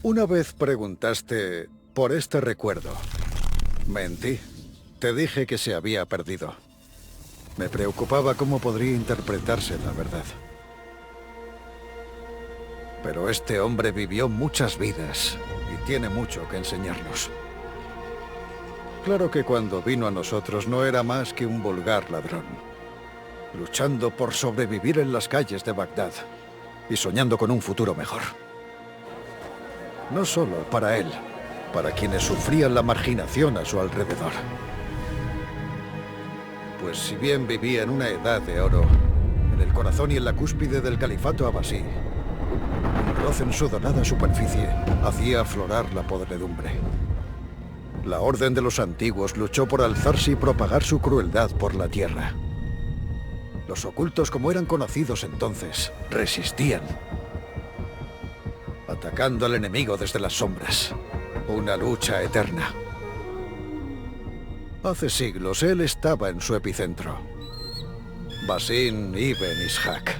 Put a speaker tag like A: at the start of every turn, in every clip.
A: Una vez preguntaste por este recuerdo. Mentí. Te dije que se había perdido. Me preocupaba cómo podría interpretarse la verdad. Pero este hombre vivió muchas vidas y tiene mucho que enseñarnos. Claro que cuando vino a nosotros no era más que un vulgar ladrón, luchando por sobrevivir en las calles de Bagdad y soñando con un futuro mejor. No solo para él, para quienes sufrían la marginación a su alrededor. Pues si bien vivía en una edad de oro, en el corazón y en la cúspide del califato abasí, un roce en su dorada superficie hacía aflorar la podredumbre. La Orden de los Antiguos luchó por alzarse y propagar su crueldad por la tierra. Los ocultos, como eran conocidos entonces, resistían, atacando al enemigo desde las sombras. Una lucha eterna. Hace siglos él estaba en su epicentro. Basim ibn Ishaq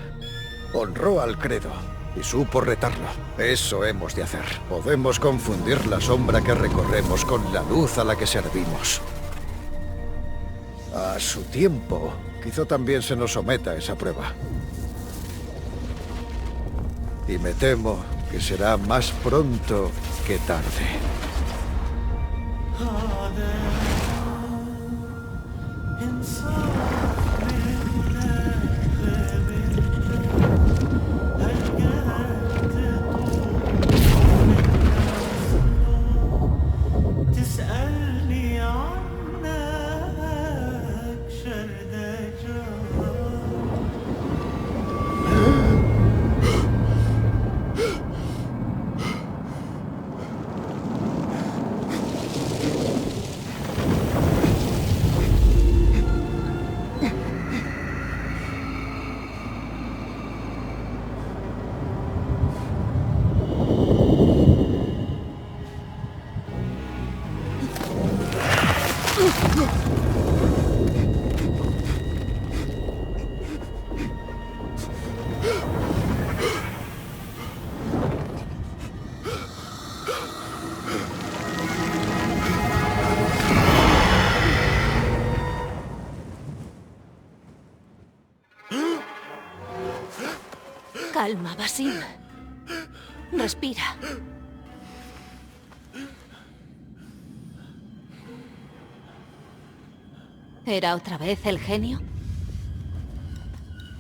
A: honró al credo y supo retarlo. Eso hemos de hacer. Podemos confundir la sombra que recorremos con la luz a la que servimos. A su tiempo, quizá también se nos someta a esa prueba. Y me temo que será más pronto que tarde.
B: Calma, Basim. Respira. ¿Era otra vez el genio?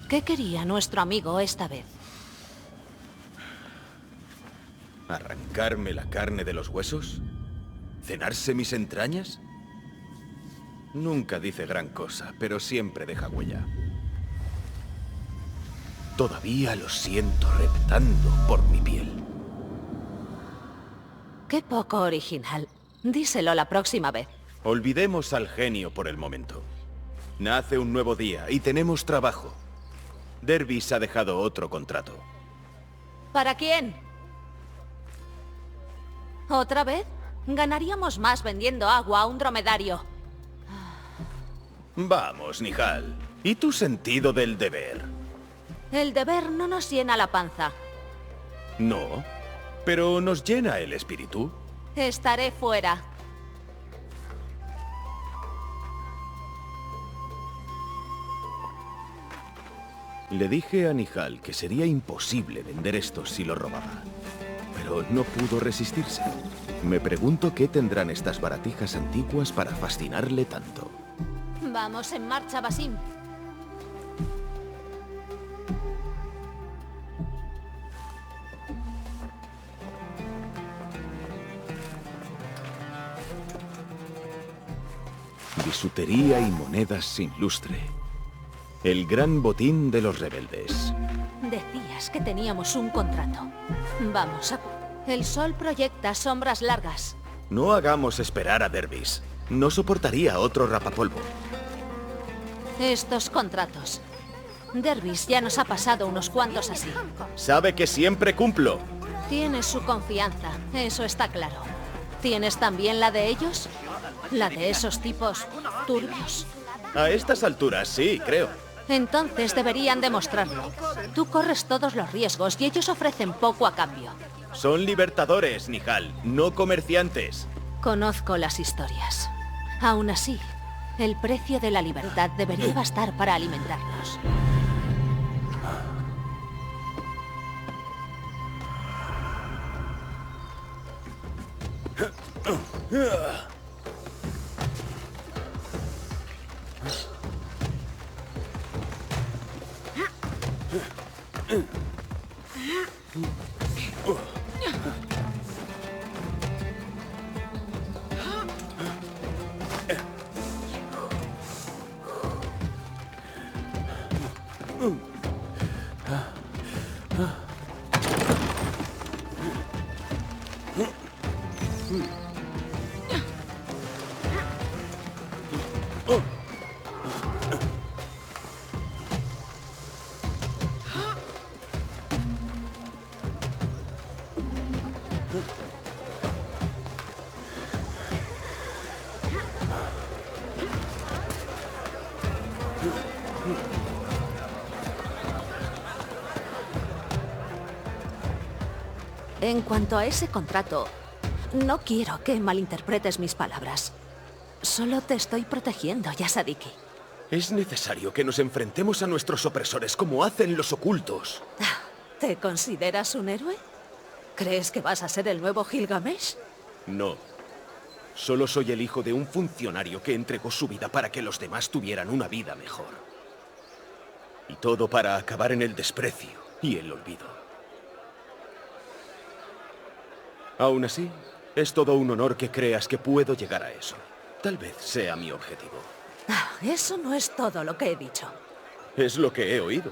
B: ¿Qué quería nuestro amigo esta vez?
C: ¿Arrancarme la carne de los huesos? ¿Cenarse mis entrañas? Nunca dice gran cosa, pero siempre deja huella. Todavía lo siento reptando por mi piel.
B: Qué poco original. Díselo la próxima vez.
C: Olvidemos al genio por el momento. Nace un nuevo día y tenemos trabajo. Dervis ha dejado otro contrato.
B: ¿Para quién? ¿Otra vez? Ganaríamos más vendiendo agua a un dromedario.
C: Vamos, Nihal. ¿Y tu sentido del deber?
B: El deber no nos llena la panza.
C: No, pero nos llena el espíritu.
B: Estaré fuera.
C: Le dije a Nihal que sería imposible vender esto si lo robaba. Pero no pudo resistirse. Me pregunto qué tendrán estas baratijas antiguas para fascinarle tanto.
B: Vamos en marcha, Basim.
C: Bisutería y monedas sin lustre. El gran botín de los rebeldes.
B: Decías que teníamos un contrato. Vamos a... El sol proyecta sombras largas.
C: No hagamos esperar a Dervis. No soportaría otro rapapolvo.
B: Estos contratos. Dervis ya nos ha pasado unos cuantos así.
C: Sabe que siempre cumplo.
B: Tienes su confianza, eso está claro. ¿Tienes también la de ellos? ¿La de esos tipos turbios?
C: A estas alturas, sí, creo.
B: Entonces deberían demostrarlo. Tú corres todos los riesgos y ellos ofrecen poco a cambio.
C: Son libertadores, Nihal, no comerciantes.
B: Conozco las historias. Aún así, el precio de la libertad debería bastar para alimentarnos. En cuanto a ese contrato, no quiero que malinterpretes mis palabras. Solo te estoy protegiendo, Yasadiki.
C: Es necesario que nos enfrentemos a nuestros opresores como hacen los ocultos.
B: ¿Te consideras un héroe? ¿Crees que vas a ser el nuevo Gilgamesh?
C: No. Solo soy el hijo de un funcionario que entregó su vida para que los demás tuvieran una vida mejor. Y todo para acabar en el desprecio y el olvido. Aún así, es todo un honor que creas que puedo llegar a eso. Tal vez sea mi objetivo.
B: Eso no es todo lo que he dicho.
C: Es lo que he oído.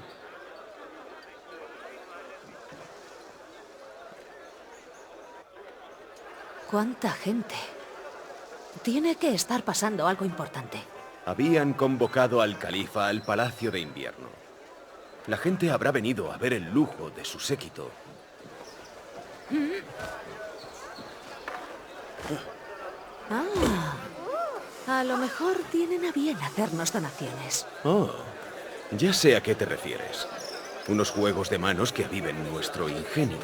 B: ¿Cuánta gente? Tiene que estar pasando algo importante.
C: Habían convocado al califa al Palacio de Invierno. La gente habrá venido a ver el lujo de su séquito.
B: A lo mejor tienen a bien hacernos donaciones.
C: Oh, ya sé a qué te refieres. Unos juegos de manos que aviven nuestro ingenio.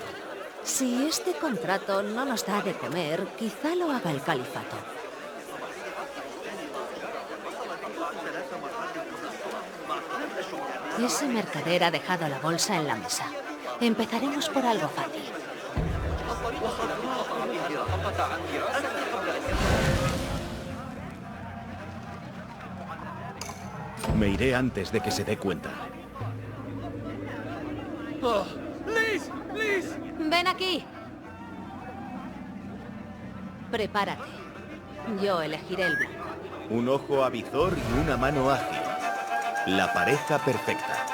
B: Si este contrato no nos da de comer, quizá lo haga el califato. Ese mercader ha dejado la bolsa en la mesa. Empezaremos por algo fácil.
C: Me iré antes de que se dé cuenta.
D: Oh, ¡Liz! ¡Liz!
B: ¡Ven aquí! Prepárate. Yo elegiré el blanco.
C: Un ojo avizor y una mano ágil. La pareja perfecta.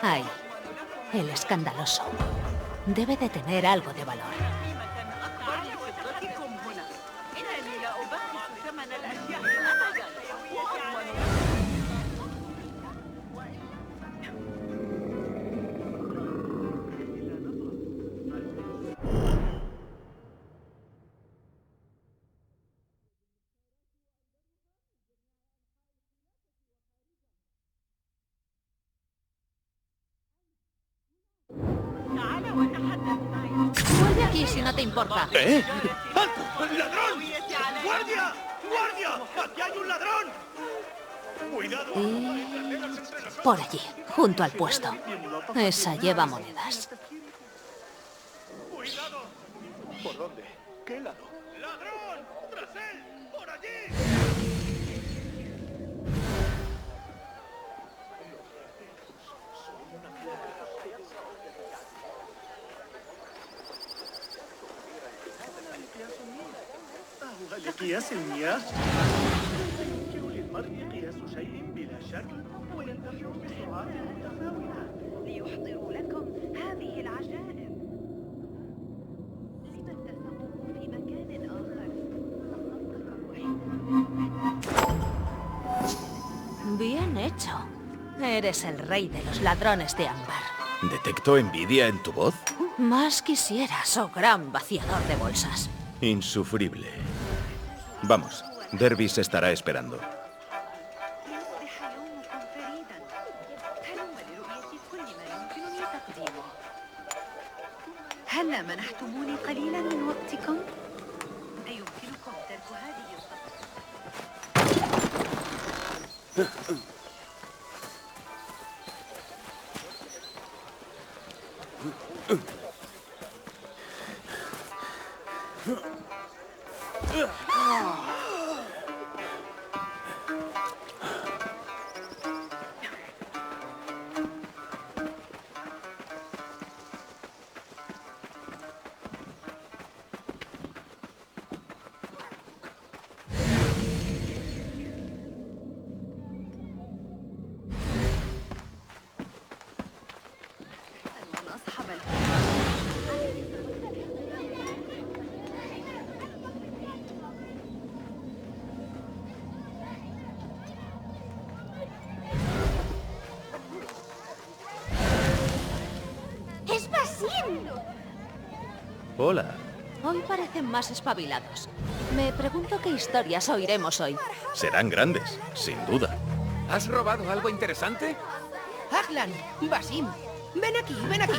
B: Ahí. El escandaloso. Debe de tener algo de valor. Vuelve aquí si no te importa.
C: ¿Eh?
D: ¡Alto! ¡Ladrón! ¡Guardia! ¡Guardia! ¡Aquí hay un ladrón! ¡Cuidado!
B: Y... por allí, junto al puesto. Esa lleva monedas.
D: ¡Cuidado!
C: ¿Por dónde? ¿Qué lado?
D: ¡Ladrón! ¡Tras él! ¡Por allí!
E: لقياس المياه يمكن للمرء قياس شيء بلا شك وينتفع بسرعات متفاوتة
F: ليحضروا لكم هذه العجائب. لما اتفقوا في مكان آخر؟
B: Bien hecho. Eres el rey de los ladrones de ámbar.
C: ¿Detecto envidia en tu voz?
B: Más quisieras, oh gran vaciador de bolsas.
C: Insufrible. Vamos, Dervis estará esperando.
F: ليصبح يومكم فريدا. هلم لرؤية كل ما يمكنني تقديمه. هلا منحتموني قليلا من وقتكم؟ أيمكنكم ترك هذه الصفحة؟ أن أصحب
B: ¡Es Basim!
C: Hola.
B: Hoy parecen más espabilados. Me pregunto qué historias oiremos hoy.
C: Serán grandes, sin duda.
D: ¿Has robado algo interesante?
G: Aglan, Basim, ven aquí, ven aquí.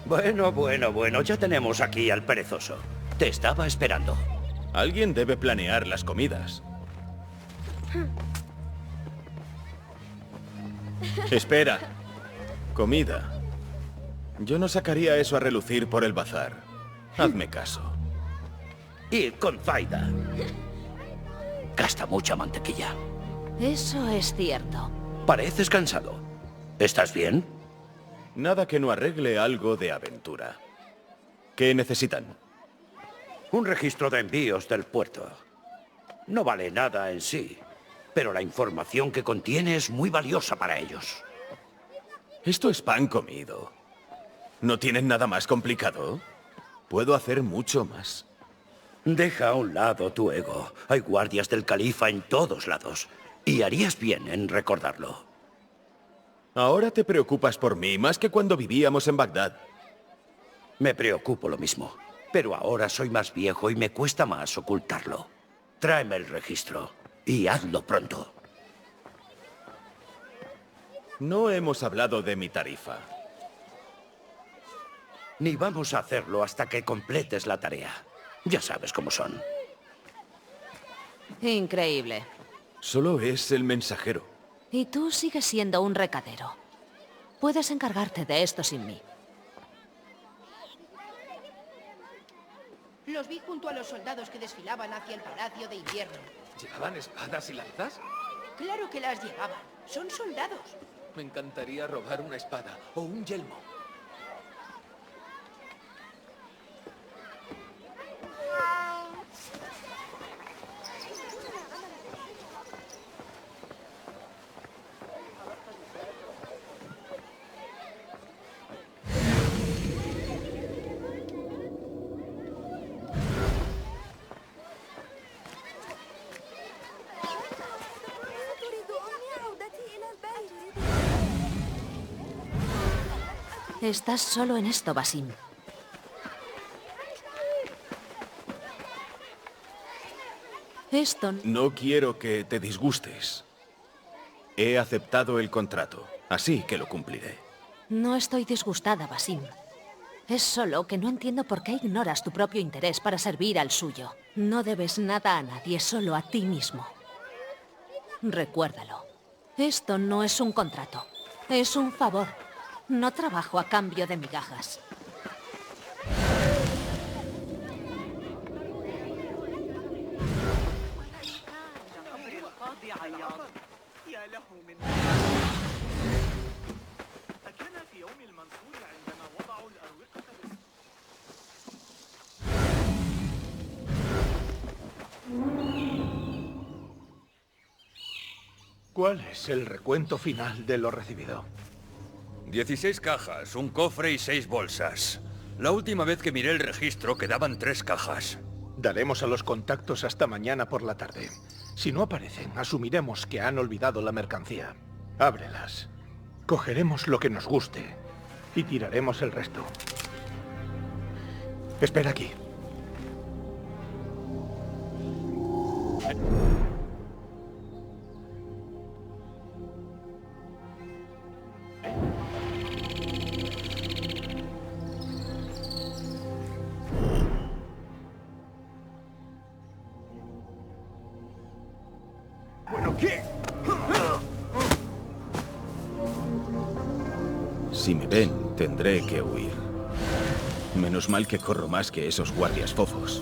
H: Bueno, ya tenemos aquí al perezoso. Te estaba esperando.
C: Alguien debe planear las comidas. Espera. Comida. Yo no sacaría eso a relucir por el bazar. Hazme caso.
H: Ir con Zaida. Gasta mucha mantequilla.
B: Eso es cierto.
H: Pareces cansado. ¿Estás bien?
C: Nada que no arregle algo de aventura. ¿Qué necesitan?
H: Un registro de envíos del puerto. No vale nada en sí, pero la información que contiene es muy valiosa para ellos.
C: Esto es pan comido. ¿No tienen nada más complicado? Puedo hacer mucho más.
H: Deja a un lado tu ego. Hay guardias del califa en todos lados. Y harías bien en recordarlo.
C: Ahora te preocupas por mí más que cuando vivíamos en Bagdad.
H: Me preocupo lo mismo. Pero ahora soy más viejo y me cuesta más ocultarlo. Tráeme el registro. Y hazlo pronto.
C: No hemos hablado de mi tarifa.
H: Ni vamos a hacerlo hasta que completes la tarea. Ya sabes cómo son.
B: Increíble.
C: Solo es el mensajero.
B: Y tú sigues siendo un recadero. Puedes encargarte de esto sin mí.
G: Los vi junto a los soldados que desfilaban hacia el Palacio de Invierno.
D: ¿Llevaban espadas y lanzas?
G: Claro que las llevaban. Son soldados.
D: Me encantaría robar una espada o un yelmo.
B: Estás solo en esto, Basim. Esto...
C: No quiero que te disgustes. He aceptado el contrato, así que lo cumpliré.
B: No estoy disgustada, Basim. Es solo que no entiendo por qué ignoras tu propio interés para servir al suyo. No debes nada a nadie, solo a ti mismo. Recuérdalo. Esto no es un contrato. Es un favor. No trabajo a cambio de migajas.
E: يا له من أكان في يوم المنصور عندما وضعوا الأروقة
I: ¿Cuál es el recuento final de lo recibido?
J: 16 cajas, un cofre y 6 bolsas. La última vez que miré el registro quedaban 3 cajas.
I: Daremos a los contactos hasta mañana por la tarde. Si no aparecen, asumiremos que han olvidado la mercancía. Ábrelas. Cogeremos lo que nos guste y tiraremos el resto. Espera aquí.
E: Bueno, ¿qué?
C: Si me ven, tendré que huir. Menos mal que corro más que esos guardias fofos.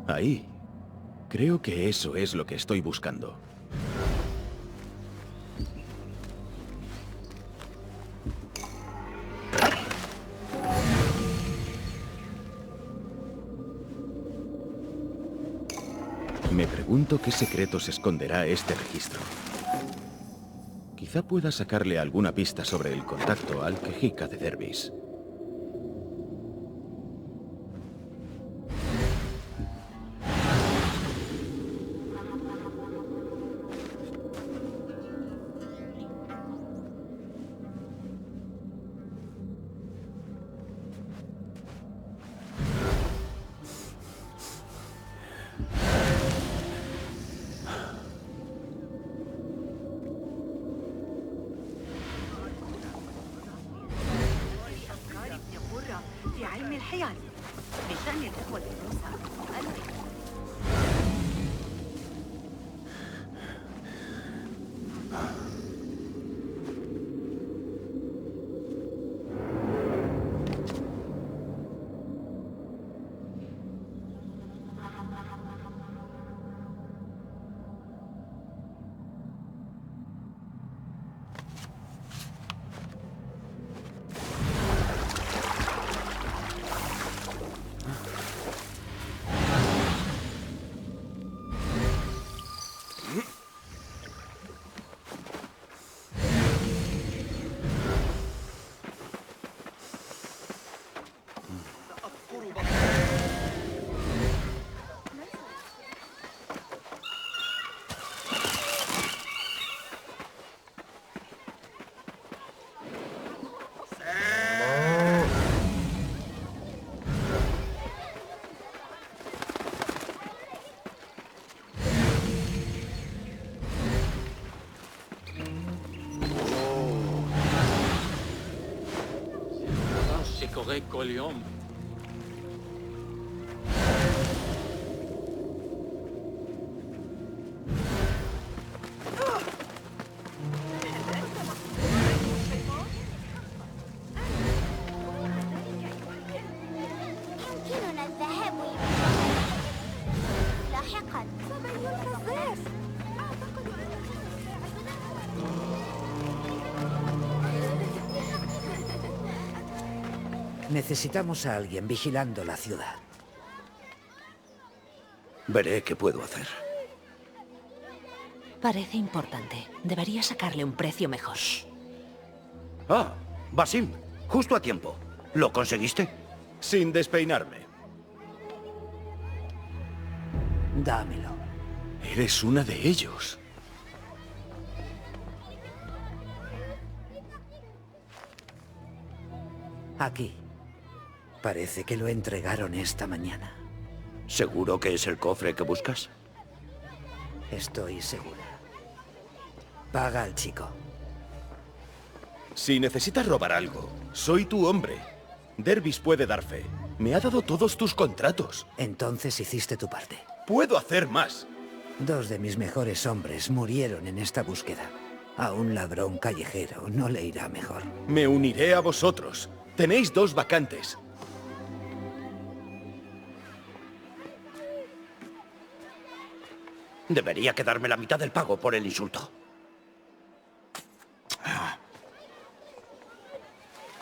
C: Ahí. Creo que eso es lo que estoy buscando. Me pregunto qué secretos esconderá este registro. Quizá pueda sacarle alguna pista sobre el contacto al Quejica de Dervis.
F: في علم الحياة بشأن الإخوة الروسا.
K: שקורה כל יום.
L: يمكننا الذهاب لاحقا. صبي القذاف. أعتقد
M: Necesitamos a alguien vigilando la ciudad.
H: Veré qué puedo hacer.
B: Parece importante. Debería sacarle un precio mejor.
H: Ah, Basim, justo a tiempo. ¿Lo conseguiste?
C: Sin despeinarme.
M: Dámelo.
C: Eres una de ellos.
M: Aquí. Parece que lo entregaron esta mañana.
H: ¿Seguro que es el cofre que buscas?
M: Estoy segura. Paga al chico.
C: Si necesitas robar algo, soy tu hombre. Dervis puede dar fe. Me ha dado todos tus contratos.
M: Entonces hiciste tu parte.
C: ¡Puedo hacer más!
M: 2 de mis mejores hombres murieron en esta búsqueda. A un ladrón callejero no le irá mejor.
C: Me uniré a vosotros. Tenéis 2 vacantes.
H: Debería quedarme la mitad del pago por el insulto.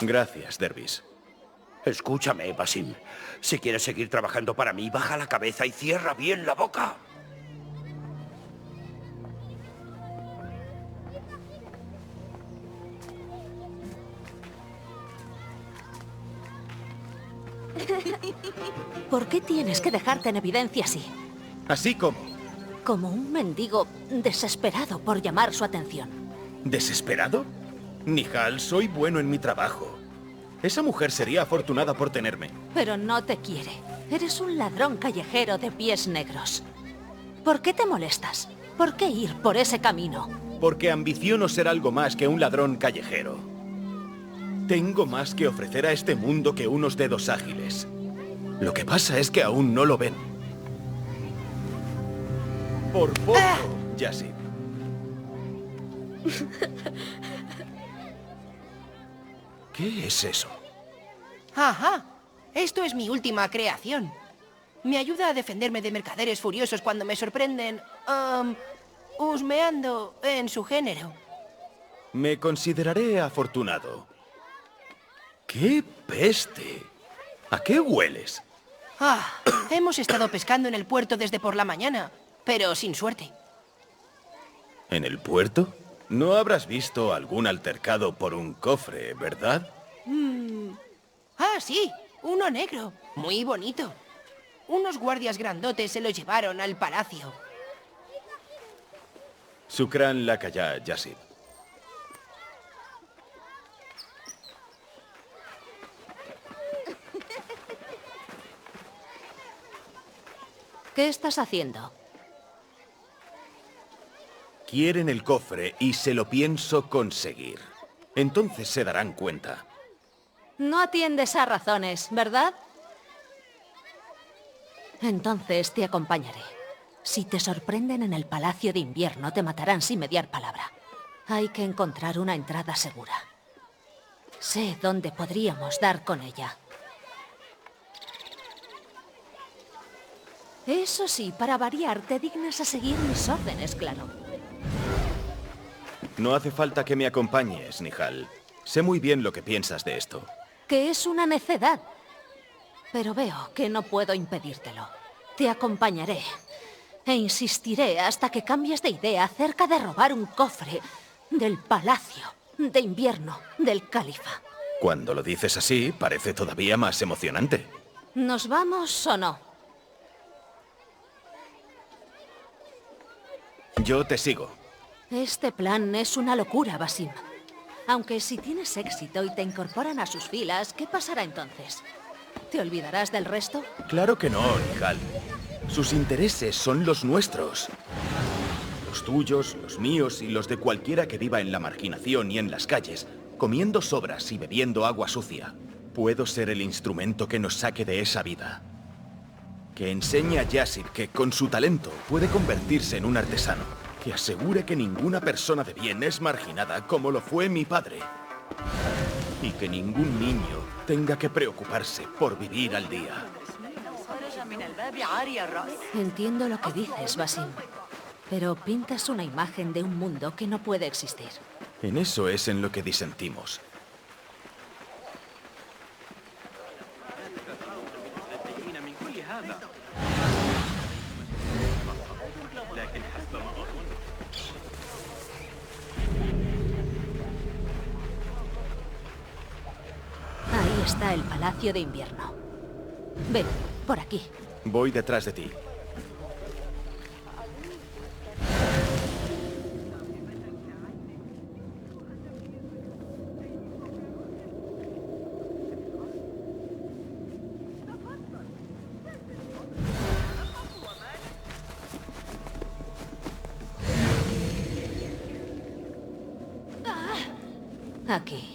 C: Gracias, Dervis.
H: Escúchame, Basim. Si quieres seguir trabajando para mí, baja la cabeza y cierra bien la boca.
B: ¿Por qué tienes que dejarte en evidencia así?
C: ¿Así como?
B: Como un mendigo desesperado por llamar su atención.
C: ¿Desesperado? Nihal, soy bueno en mi trabajo. Esa mujer sería afortunada por tenerme.
B: Pero no te quiere. Eres un ladrón callejero de pies negros. ¿Por qué te molestas? ¿Por qué ir por ese camino?
C: Porque ambiciono ser algo más que un ladrón callejero. Tengo más que ofrecer a este mundo que unos dedos ágiles. Lo que pasa es que aún no lo ven. Por poco, Yassib. ¿Qué es eso?
G: Ajá. Esto es mi última creación. Me ayuda a defenderme de mercaderes furiosos cuando me sorprenden, husmeando en su género.
C: Me consideraré afortunado. ¡Qué peste! ¿A qué hueles?
G: Hemos estado pescando en el puerto desde por la mañana, pero sin suerte.
C: ¿En el puerto? No habrás visto algún altercado por un cofre, ¿verdad?
G: Sí, uno negro, muy bonito. Unos guardias grandotes se lo llevaron al palacio.
C: Shukran Lakaya, Yasid.
B: ¿Qué estás haciendo?
C: Quieren el cofre y se lo pienso conseguir. Entonces se darán cuenta.
B: No atiendes a razones, ¿verdad? Entonces te acompañaré. Si te sorprenden en el Palacio de Invierno, te matarán sin mediar palabra. Hay que encontrar una entrada segura. Sé dónde podríamos dar con ella. Eso sí, para variar, te dignas a seguir mis órdenes, claro.
C: No hace falta que me acompañes, Nihal. Sé muy bien lo que piensas de esto.
B: Que es una necedad. Pero veo que no puedo impedírtelo. Te acompañaré. E insistiré hasta que cambies de idea acerca de robar un cofre del Palacio de Invierno del Califa.
C: Cuando lo dices así, parece todavía más emocionante.
B: ¿Nos vamos o no?
C: Yo te sigo.
B: Este plan es una locura, Basim. Aunque si tienes éxito y te incorporan a sus filas, ¿qué pasará entonces? ¿Te olvidarás del resto?
C: Claro que no, Nihal. Sus intereses son los nuestros. Los tuyos, los míos y los de cualquiera que viva en la marginación y en las calles, comiendo sobras y bebiendo agua sucia. Puedo ser el instrumento que nos saque de esa vida. Que enseñe a Yasid que, con su talento, puede convertirse en un artesano. Que asegure que ninguna persona de bien es marginada como lo fue mi padre. Y que ningún niño tenga que preocuparse por vivir al día.
B: Entiendo lo que dices, Basim. Pero pintas una imagen de un mundo que no puede existir.
C: En eso es en lo que disentimos.
B: Ahí está el Palacio de Invierno. Ven, por aquí.
C: Voy detrás de ti.
B: Aquí.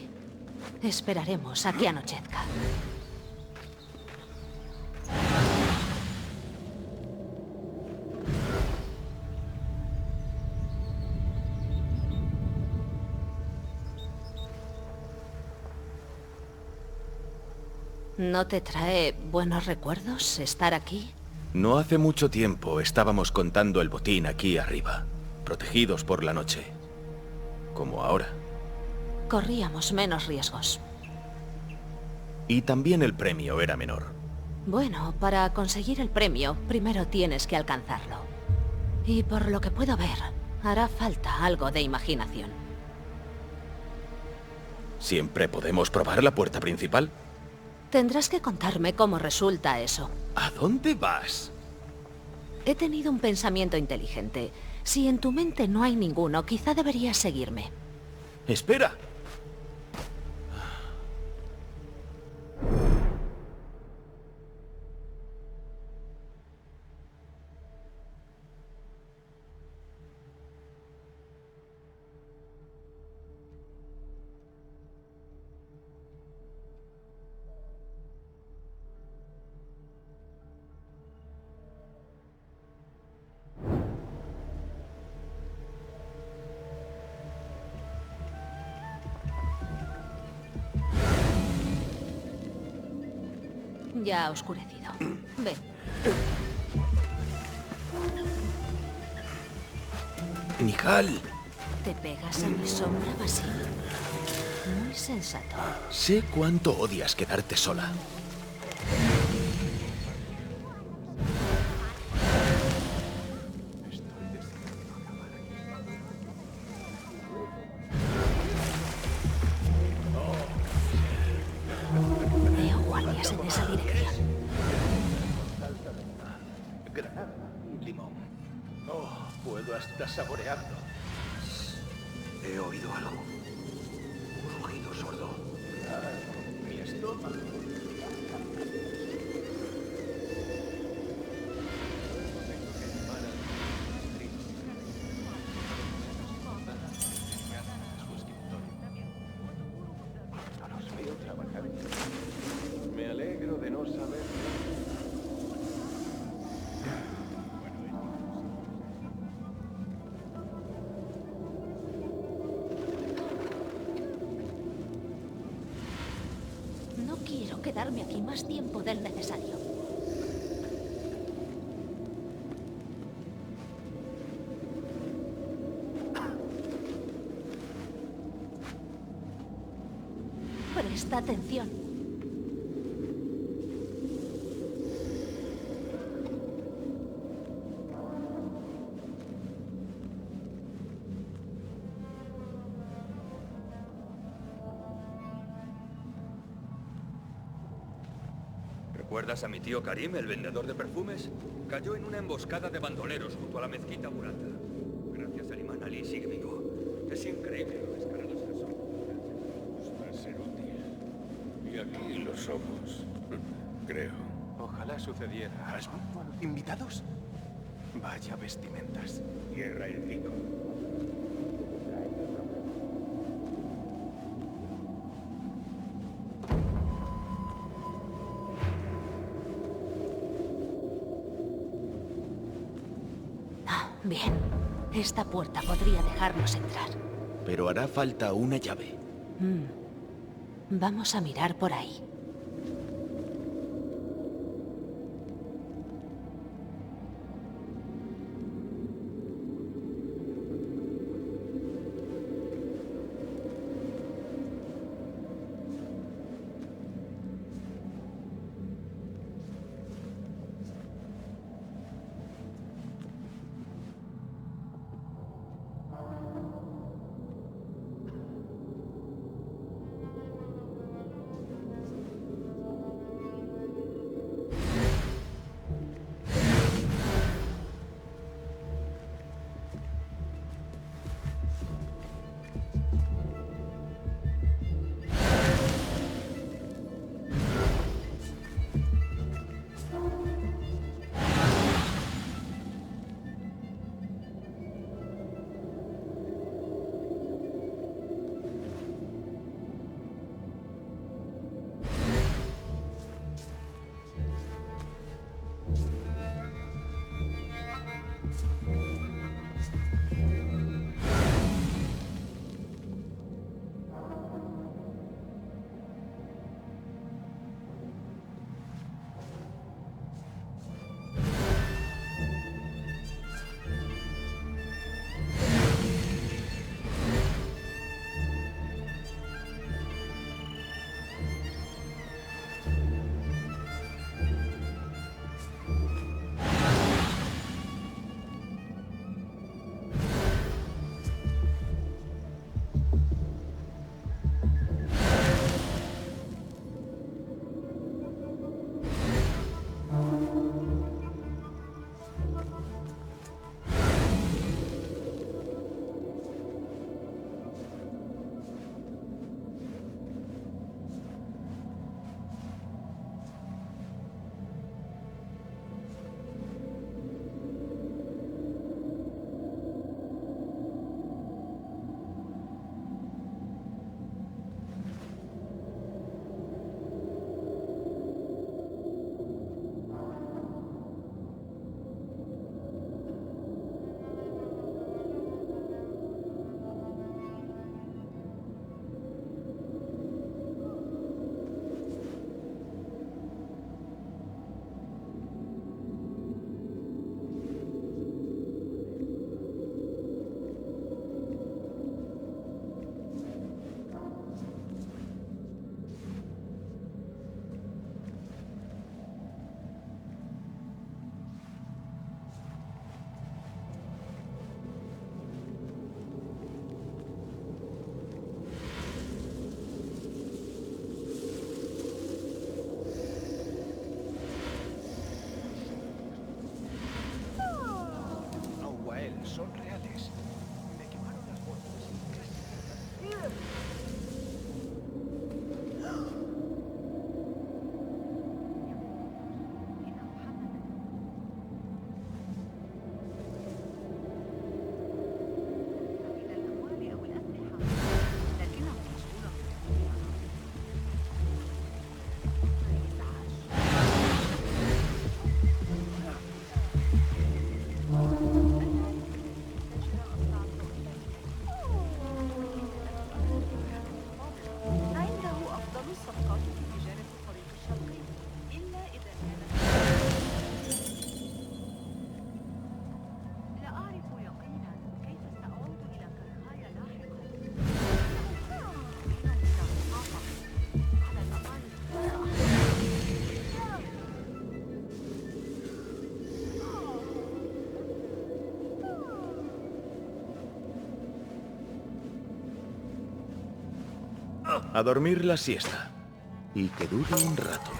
B: Esperaremos a que anochezca. ¿No te trae buenos recuerdos estar aquí?
C: No hace mucho tiempo estábamos contando el botín aquí arriba, protegidos por la noche. Como ahora.
B: Corríamos menos riesgos.
C: Y también el premio era menor.
B: Bueno, para conseguir el premio, primero tienes que alcanzarlo. Y por lo que puedo ver, hará falta algo de imaginación.
C: ¿Siempre podemos probar la puerta principal?
B: Tendrás que contarme cómo resulta eso.
C: ¿A dónde vas?
B: He tenido un pensamiento inteligente. Si en tu mente no hay ninguno, quizá deberías seguirme.
C: ¡Espera!
B: Ya ha oscurecido. Ven.
C: Nihal,
B: ¿Te pegas a mi sombra, Basil? Muy sensato.
C: sé cuánto odias quedarte sola.
B: Veo guardias en esa dirección.
I: Granada y limón. Oh, puedo hasta saborearlo.
H: He oído algo. Un rugido sordo.
I: Mi estómago. Los veo trabajar. Me alegro de no saber.
B: No quiero quedarme aquí más tiempo del necesario. Presta atención.
J: ¿Recuerdas a mi tío Karim, el vendedor de perfumes? Cayó en una emboscada de bandoleros junto a la mezquita Burata. Gracias al imán Ali sigue vivo. Es increíble lo descarados que son.
N: Va a ser útil. Y aquí lo somos. Creo.
I: Ojalá sucediera. ¿Has visto a los invitados? Vaya vestimentas.
N: Cierra el pico.
B: Bien. Esta puerta podría dejarnos entrar.
C: Pero hará falta una llave.
B: Vamos a mirar por ahí.
C: A dormir la siesta. Y que dure un rato.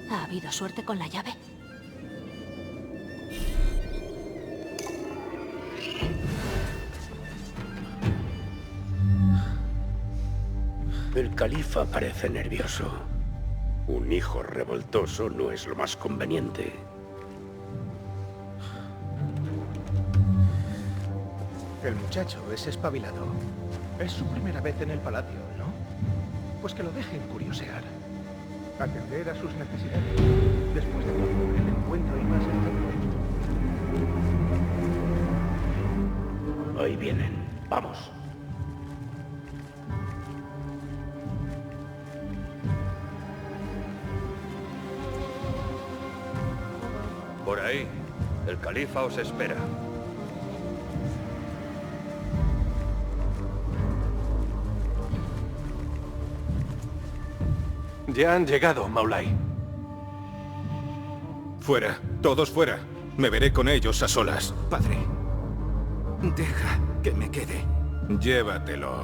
B: ¿Ha habido suerte con la llave?
N: El califa parece nervioso. Un hijo revoltoso no es lo más conveniente.
I: El muchacho es espabilado. Es su primera vez en el palacio, ¿no? Pues que lo dejen curiosear. Atender a sus necesidades. Después de todo, el encuentro iba a ser todo.
N: Ahí vienen. Vamos.
J: Por ahí. El califa os espera.
I: Ya han llegado, Maulay.
O: Fuera, todos fuera. Me veré con ellos a solas.
M: Padre, deja que me quede.
O: Llévatelo.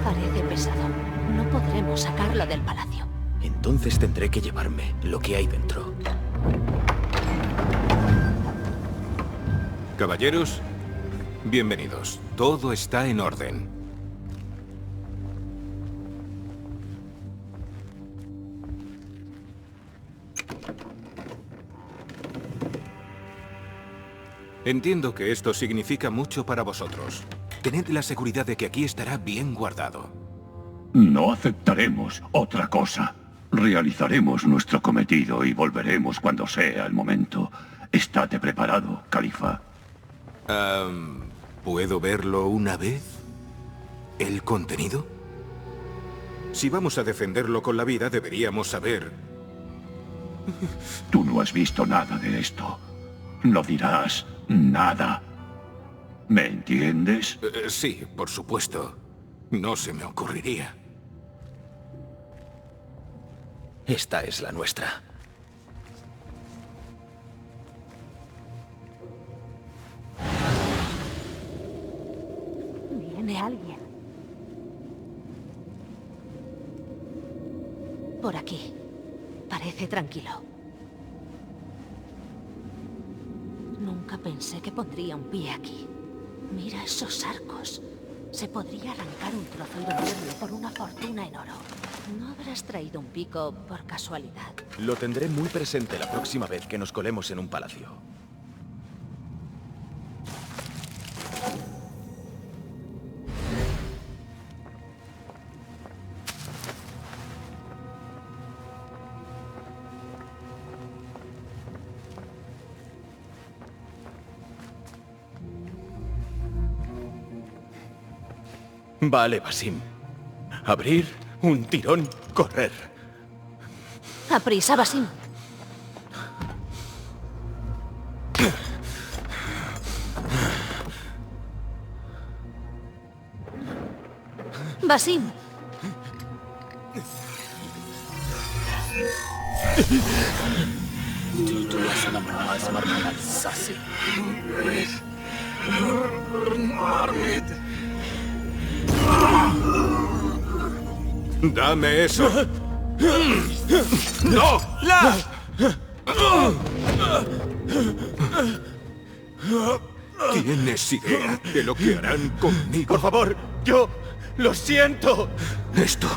B: Parece pesado. No podremos sacarlo del palacio.
C: Entonces tendré que llevarme lo que hay dentro.
O: Caballeros, bienvenidos. Todo está en orden. Entiendo que esto significa mucho para vosotros. Tened la seguridad de que aquí estará bien guardado.
P: No aceptaremos otra cosa. Realizaremos nuestro cometido y volveremos cuando sea el momento. Estate preparado, Califa.
O: ¿Puedo verlo una vez? ¿El contenido? Si vamos a defenderlo con la vida, deberíamos saber.
P: Tú no has visto nada de esto. No dirás nada. ¿Me entiendes?
O: Sí, por supuesto. No se me ocurriría.
C: Esta es la nuestra.
B: Viene alguien. Por aquí. Parece tranquilo. Nunca pensé que pondría un pie aquí. Mira esos arcos. Se podría arrancar un trozo y venderlo por una fortuna en oro. ¿No habrás traído un pico por casualidad?
C: Lo tendré muy presente la próxima vez que nos colemos en un palacio. Vale, Basim. Abrir, un tirón, correr.
B: ¡Aprisa, Basim! Basim.
O: ¡Dame eso! ¡No! ¡La! ¿Tienes idea de lo que harán conmigo?
C: Por favor, yo lo siento.
O: Esto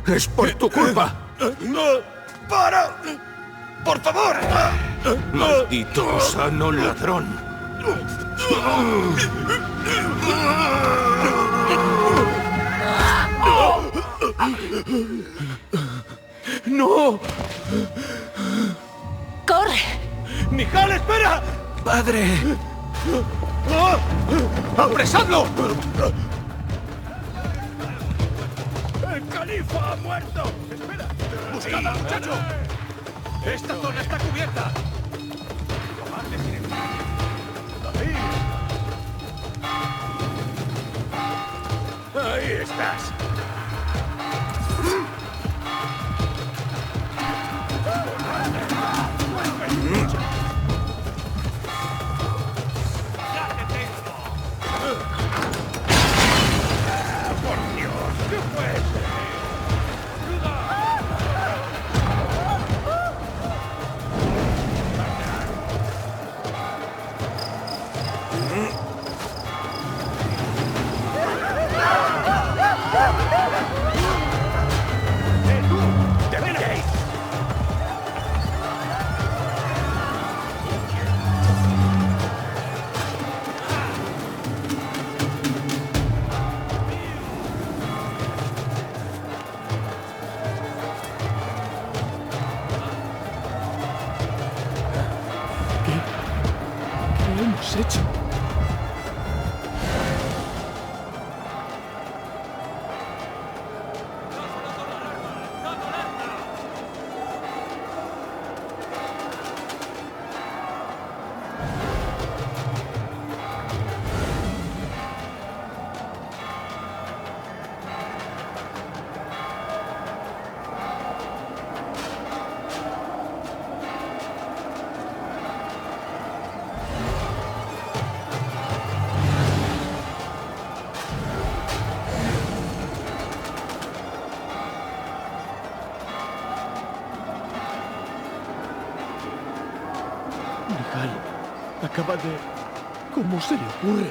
O: es por tu culpa.
C: ¡No! ¡Para! ¡Por favor!
O: ¡Maldito gusano ladrón!
C: ¡No!
B: ¡Corre!
C: ¡Nihal, espera!
O: ¡Padre!
C: ¡Apresadlo!
E: ¡El califa ha muerto! ¡Espera! ¡Buscad al muchacho! ¡Esta zona está cubierta! ¡Tomadle sin espacio! ¡Ahí estás!
O: ¿Qué hemos hecho?
C: Nihal, acaba de... ¿Cómo se le ocurre?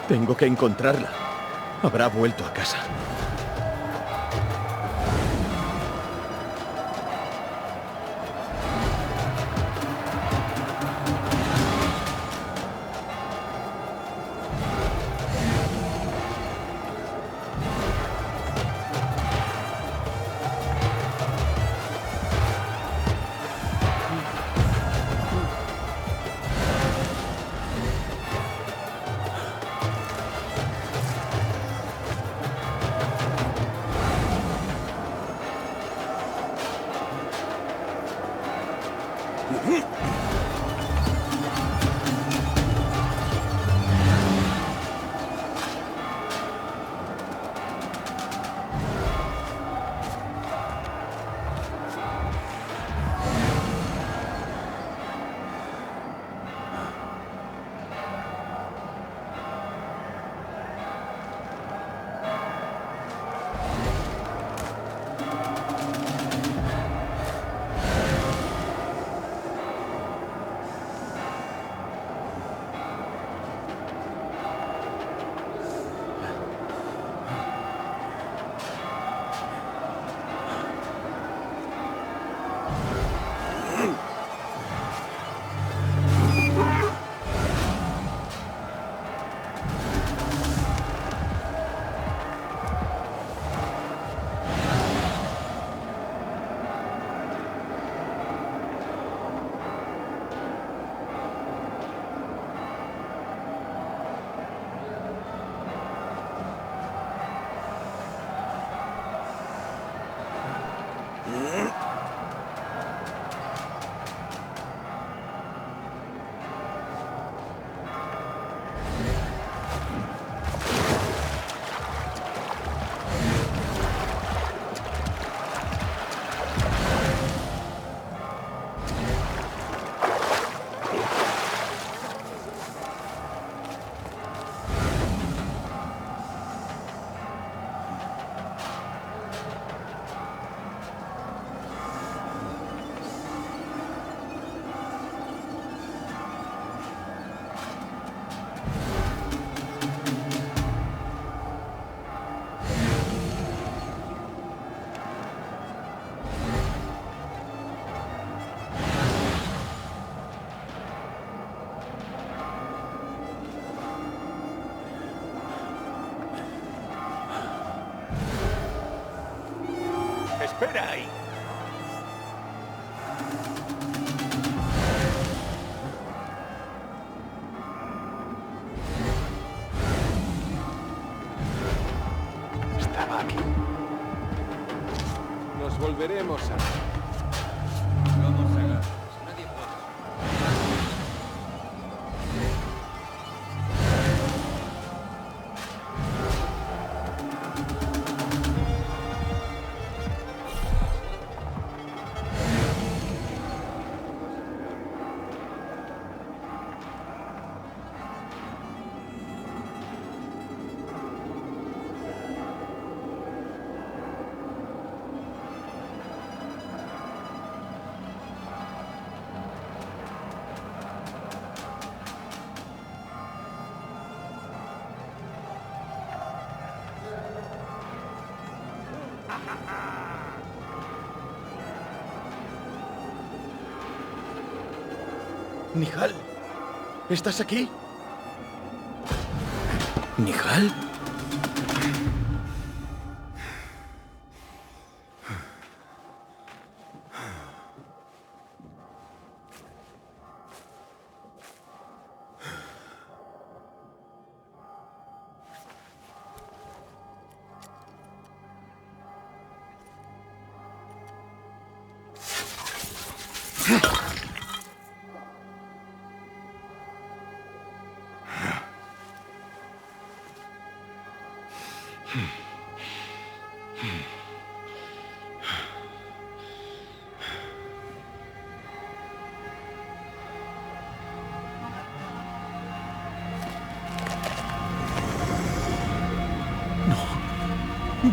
C: Tengo que encontrarla. Habrá vuelto a casa.
E: ¡Espera ahí!
I: Estaba aquí.
Q: Nos volveremos a...
C: Nihal, ¿estás aquí? ¿Nihal?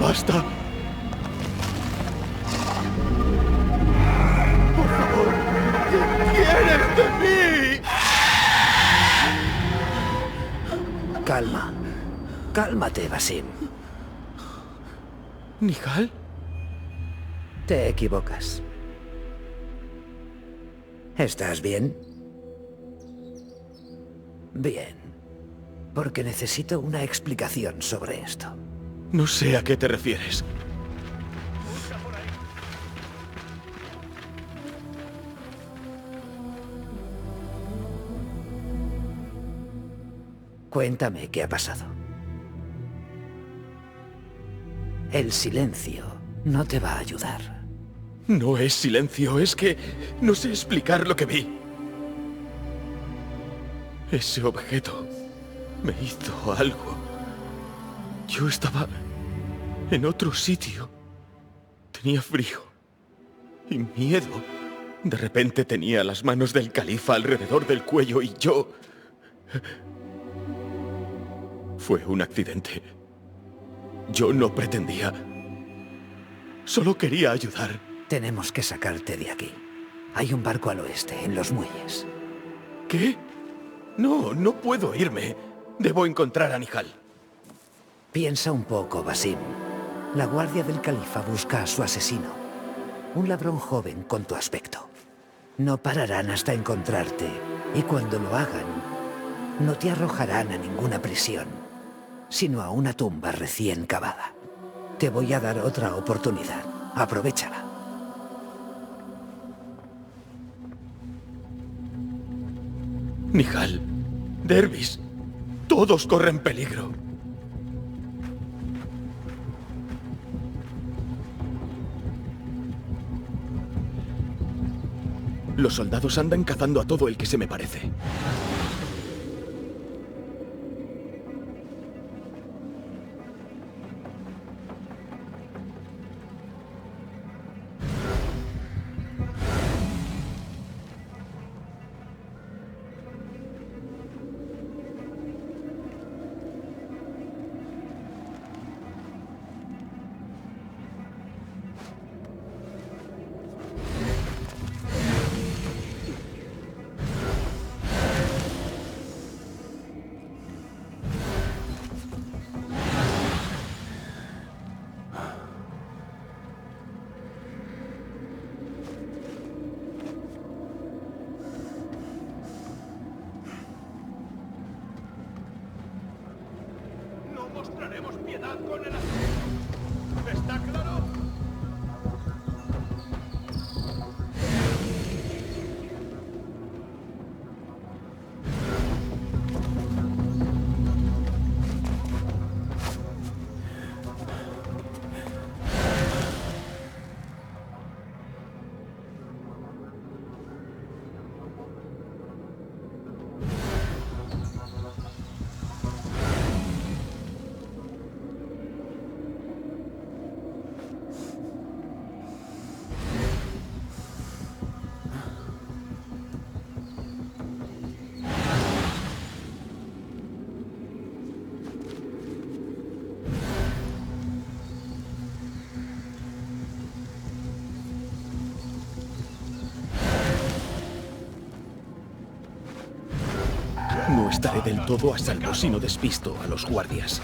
R: ¡Basta! ¡Por favor! ¿Qué quieres de mí?
M: Calma. Cálmate, Basim.
C: ¿Nihal?
M: Te equivocas. ¿Estás bien? Bien. Porque necesito una explicación sobre esto.
C: No sé a qué te refieres.
M: Cuéntame qué ha pasado. El silencio no te va a ayudar.
C: No es silencio, es que no sé explicar lo que vi. Ese objeto me hizo algo. Yo estaba en otro sitio. Tenía frío y miedo. De repente tenía las manos del califa alrededor del cuello y yo... Fue un accidente. Yo no pretendía. Solo quería ayudar.
M: Tenemos que sacarte de aquí. Hay un barco al oeste, en los muelles.
C: ¿Qué? No puedo irme. Debo encontrar a Nihal.
M: Piensa un poco, Basim. La guardia del califa busca a su asesino. Un ladrón joven con tu aspecto. No pararán hasta encontrarte. Y cuando lo hagan, no te arrojarán a ninguna prisión, sino a una tumba recién cavada. Te voy a dar otra oportunidad. Aprovéchala.
C: Nihal, Dervis, todos corren peligro. Los soldados andan cazando a todo el que se me parece.
E: Mostraremos piedad con el asunto. ¿Está claro?
C: No estaré del todo a salvo si no despisto a los guardias.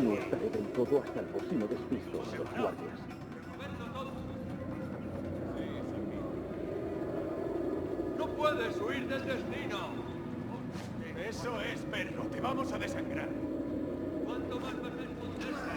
C: No estaré del todo a salvo si no despisto a los guardias.
E: ¡No puedes huir del destino! Eso es, perro. Te vamos a desangrar. ¿Cuánto más vas a esconderse?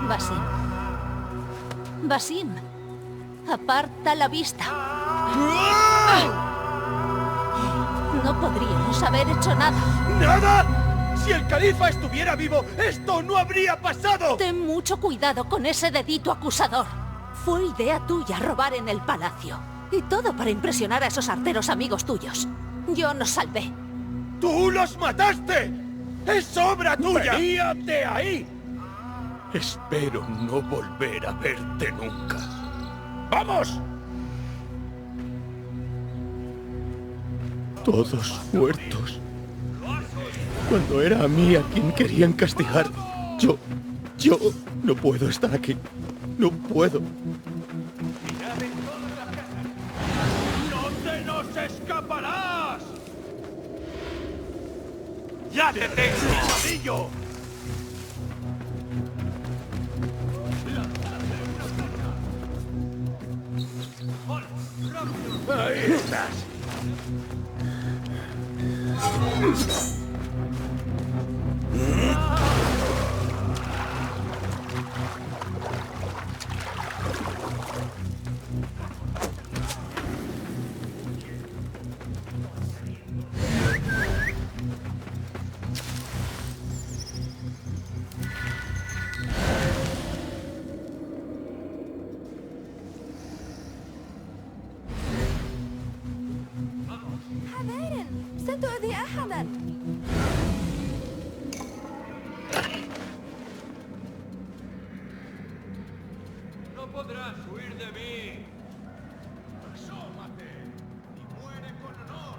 B: Basim. Basim. Aparta la vista. No podríamos haber hecho nada.
E: ¡Nada! Si el califa estuviera vivo, esto no habría pasado.
B: Ten mucho cuidado con ese dedito acusador. Fue idea tuya robar en el palacio. Y todo para impresionar a esos arteros amigos tuyos. Yo nos salvé.
E: ¡Tú los mataste! ¡Es obra tuya!
N: ¡Venía de ahí!
E: Espero no volver a verte nunca.
N: ¡Vamos!
E: Todos muertos. Cuando era a mí a quien querían castigar. Yo no puedo estar aquí. No puedo.
N: ¡No te nos escaparás!
E: ¡Ya te tengo, chavillo!
N: Ahí estás.
L: حذارا ستؤذي أحدا.
J: No podrás huir de mí.
E: ¡Asómate! ¡Y muere con honor!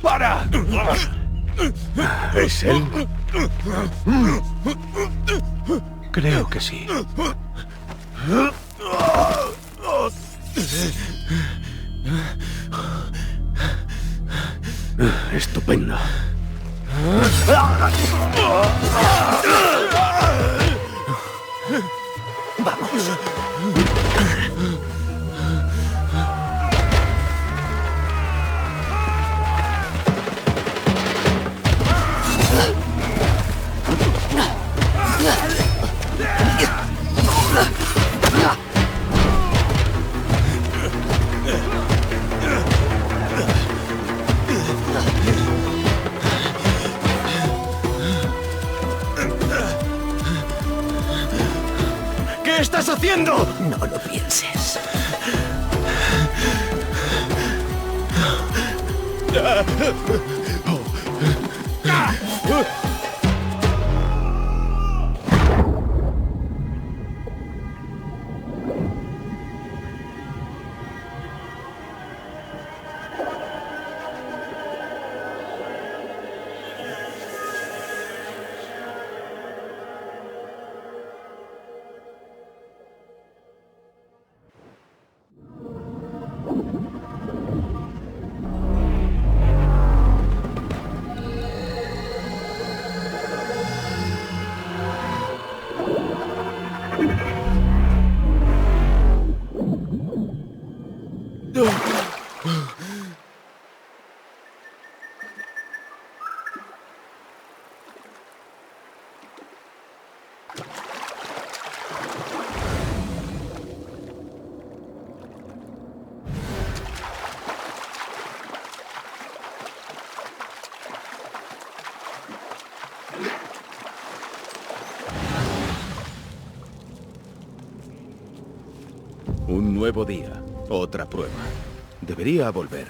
N: ¡Para! ¿Es él? Creo que sí. Estupendo.
M: Vamos.
E: ¿Qué estás haciendo?
M: No lo pienses.
C: nuevo día, otra prueba. Debería volver.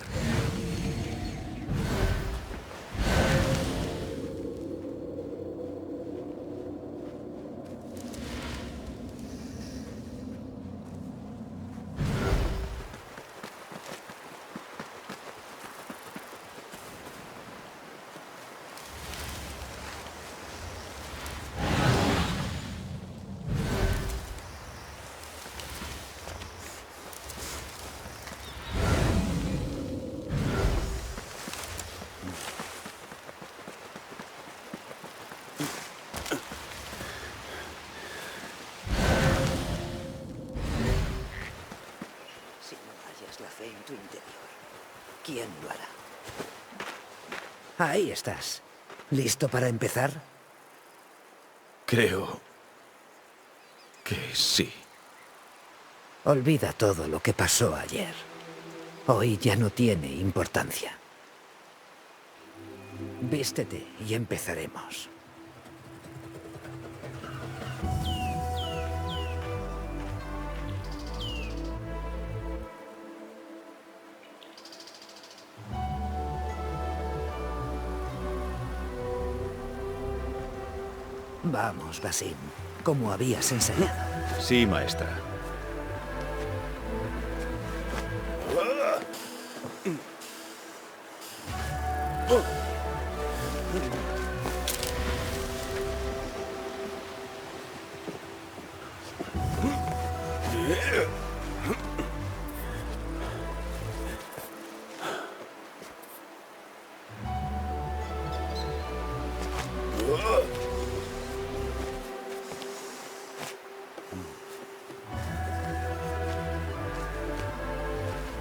M: La fe en tu interior. ¿Quién lo hará? Ahí estás. ¿Listo para empezar?
C: Creo que sí.
M: Olvida todo lo que pasó ayer. Hoy ya no tiene importancia. Vístete y empezaremos. Vamos, Basim, como habías ensayado.
C: Sí, maestra.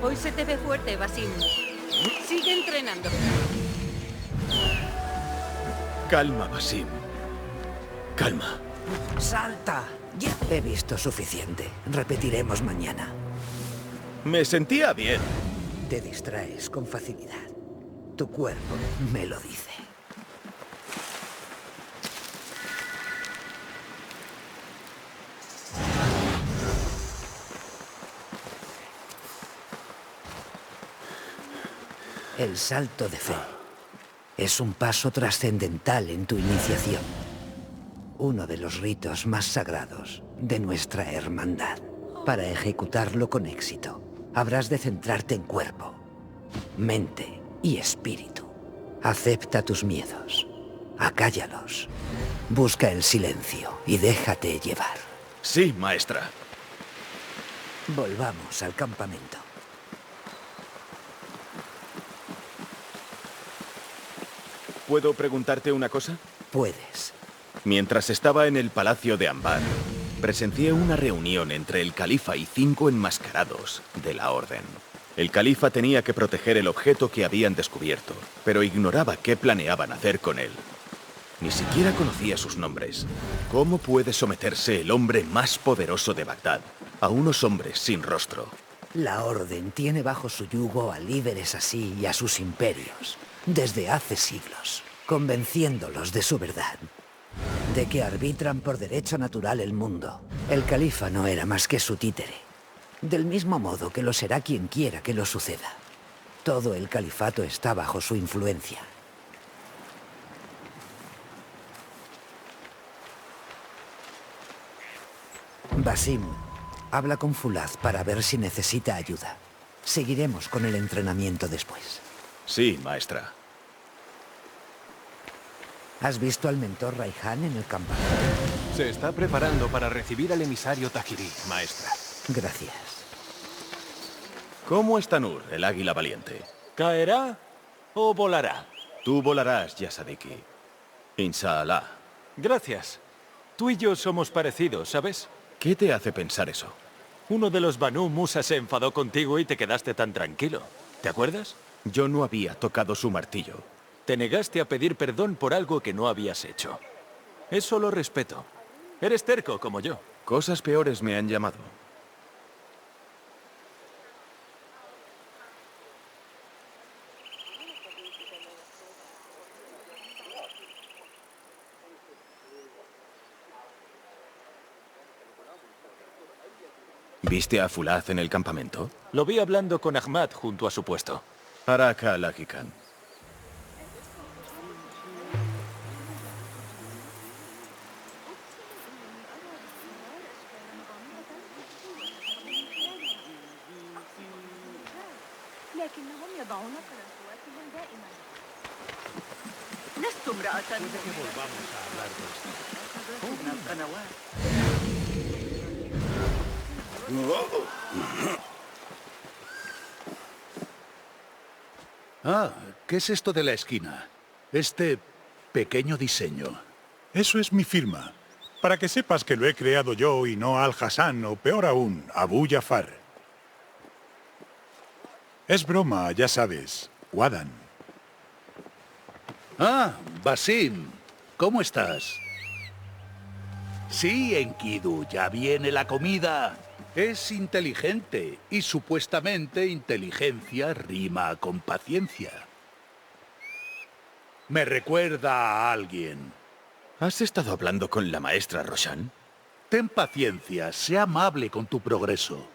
Q: Hoy se te ve fuerte, Basim. Sigue entrenando.
C: Calma, Basim. Calma.
M: ¡Salta! Ya he visto suficiente. Repetiremos mañana.
C: Me sentía bien.
M: Te distraes con facilidad. Tu cuerpo me lo dice. El salto de fe es un paso trascendental en tu iniciación. Uno de los ritos más sagrados de nuestra hermandad. Para ejecutarlo con éxito, habrás de centrarte en cuerpo, mente y espíritu. Acepta tus miedos, acállalos, busca el silencio y déjate llevar.
C: Sí, maestra.
M: Volvamos al campamento.
C: ¿Puedo preguntarte una cosa?
M: Puedes.
C: Mientras estaba en el Palacio de Ambar, presencié una reunión entre el califa y 5 enmascarados de la Orden. El califa tenía que proteger el objeto que habían descubierto, pero ignoraba qué planeaban hacer con él. Ni siquiera conocía sus nombres. ¿Cómo puede someterse el hombre más poderoso de Bagdad a unos hombres sin rostro?
M: La Orden tiene bajo su yugo a líderes así y a sus imperios, desde hace siglos, convenciéndolos de su verdad, de que arbitran por derecho natural el mundo. El califa no era más que su títere, del mismo modo que lo será quien quiera que lo suceda. Todo el califato está bajo su influencia. Basim, habla con Fulad para ver si necesita ayuda. Seguiremos con el entrenamiento después.
C: Sí, maestra.
M: ¿Has visto al mentor Raihan en el campamento?
I: Se está preparando para recibir al emisario Tahiri, maestra.
M: Gracias.
C: ¿Cómo está Nur, el águila valiente?
K: ¿Caerá o volará?
C: Tú volarás, Yasadiki. Inshallah.
K: Gracias. Tú y yo somos parecidos, ¿sabes?
C: ¿Qué te hace pensar eso?
K: Uno de los Banu Musa se enfadó contigo y te quedaste tan tranquilo. ¿Te acuerdas?
C: Yo no había tocado su martillo.
K: Te negaste a pedir perdón por algo que no habías hecho. Eso lo respeto. Eres terco como yo.
C: Cosas peores me han llamado. ¿Viste a Fulaz en el campamento?
K: Lo vi hablando con Ahmad junto a su puesto.
C: Araka Lahikan.
F: لكنهم يضعون قنواتهم دائما. لست امرأة
E: Ah, ¿qué es esto de la esquina? Este pequeño diseño.
S: Eso es mi firma. Para que sepas que lo he creado yo y no Al-Hassan, o peor aún, Abu Jafar. Es broma, ya sabes. Wadan.
E: Ah, Basim. ¿Cómo estás? Sí, Enkidu, ya viene la comida. Es inteligente y supuestamente inteligencia rima con paciencia. Me recuerda a alguien.
C: ¿Has estado hablando con la maestra Roshan?
E: Ten paciencia, sé amable con tu progreso.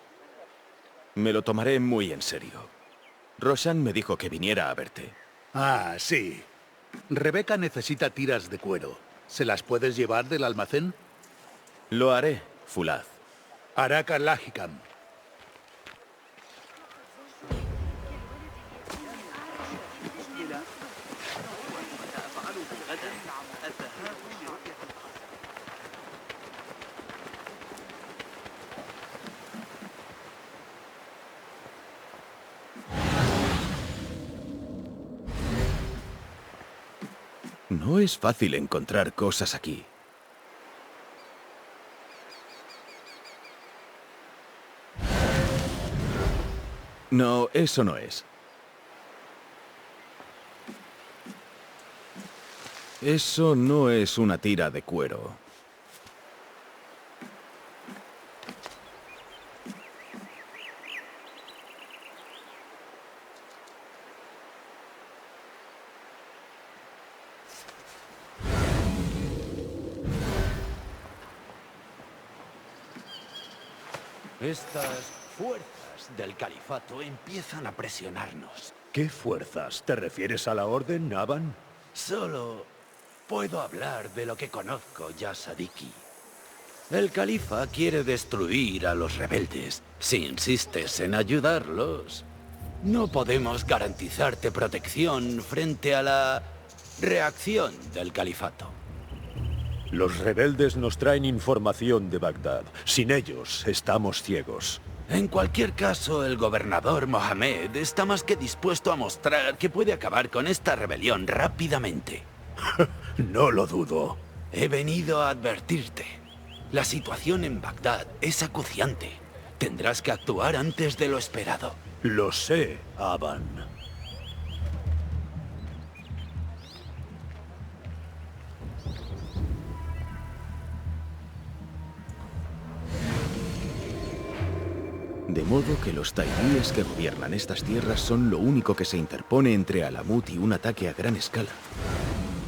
C: Me lo tomaré muy en serio. Roshan me dijo que viniera a verte.
E: Ah, sí. Rebeca necesita tiras de cuero. ¿Se las puedes llevar del almacén?
C: Lo haré, Fulaz.
E: Araka Lahikan.
C: No es fácil encontrar cosas aquí. No, eso no es. Eso no es una tira de cuero.
H: Estas fuerzas del califato empiezan a presionarnos.
N: ¿Qué fuerzas? ¿Te refieres a la orden, Naban?
H: Solo puedo hablar de lo que conozco, ya Sadiki. El califa quiere destruir a los rebeldes. Si insistes en ayudarlos, no podemos garantizarte protección frente a la reacción del califato.
N: Los rebeldes nos traen información de Bagdad. Sin ellos, estamos ciegos.
H: En cualquier caso, el gobernador Mohamed está más que dispuesto a mostrar que puede acabar con esta rebelión rápidamente.
N: No lo dudo.
H: He venido a advertirte. La situación en Bagdad es acuciante. Tendrás que actuar antes de lo esperado.
N: Lo sé, Aban.
C: De modo que los tairíes que gobiernan estas tierras son lo único que se interpone entre Alamut y un ataque a gran escala.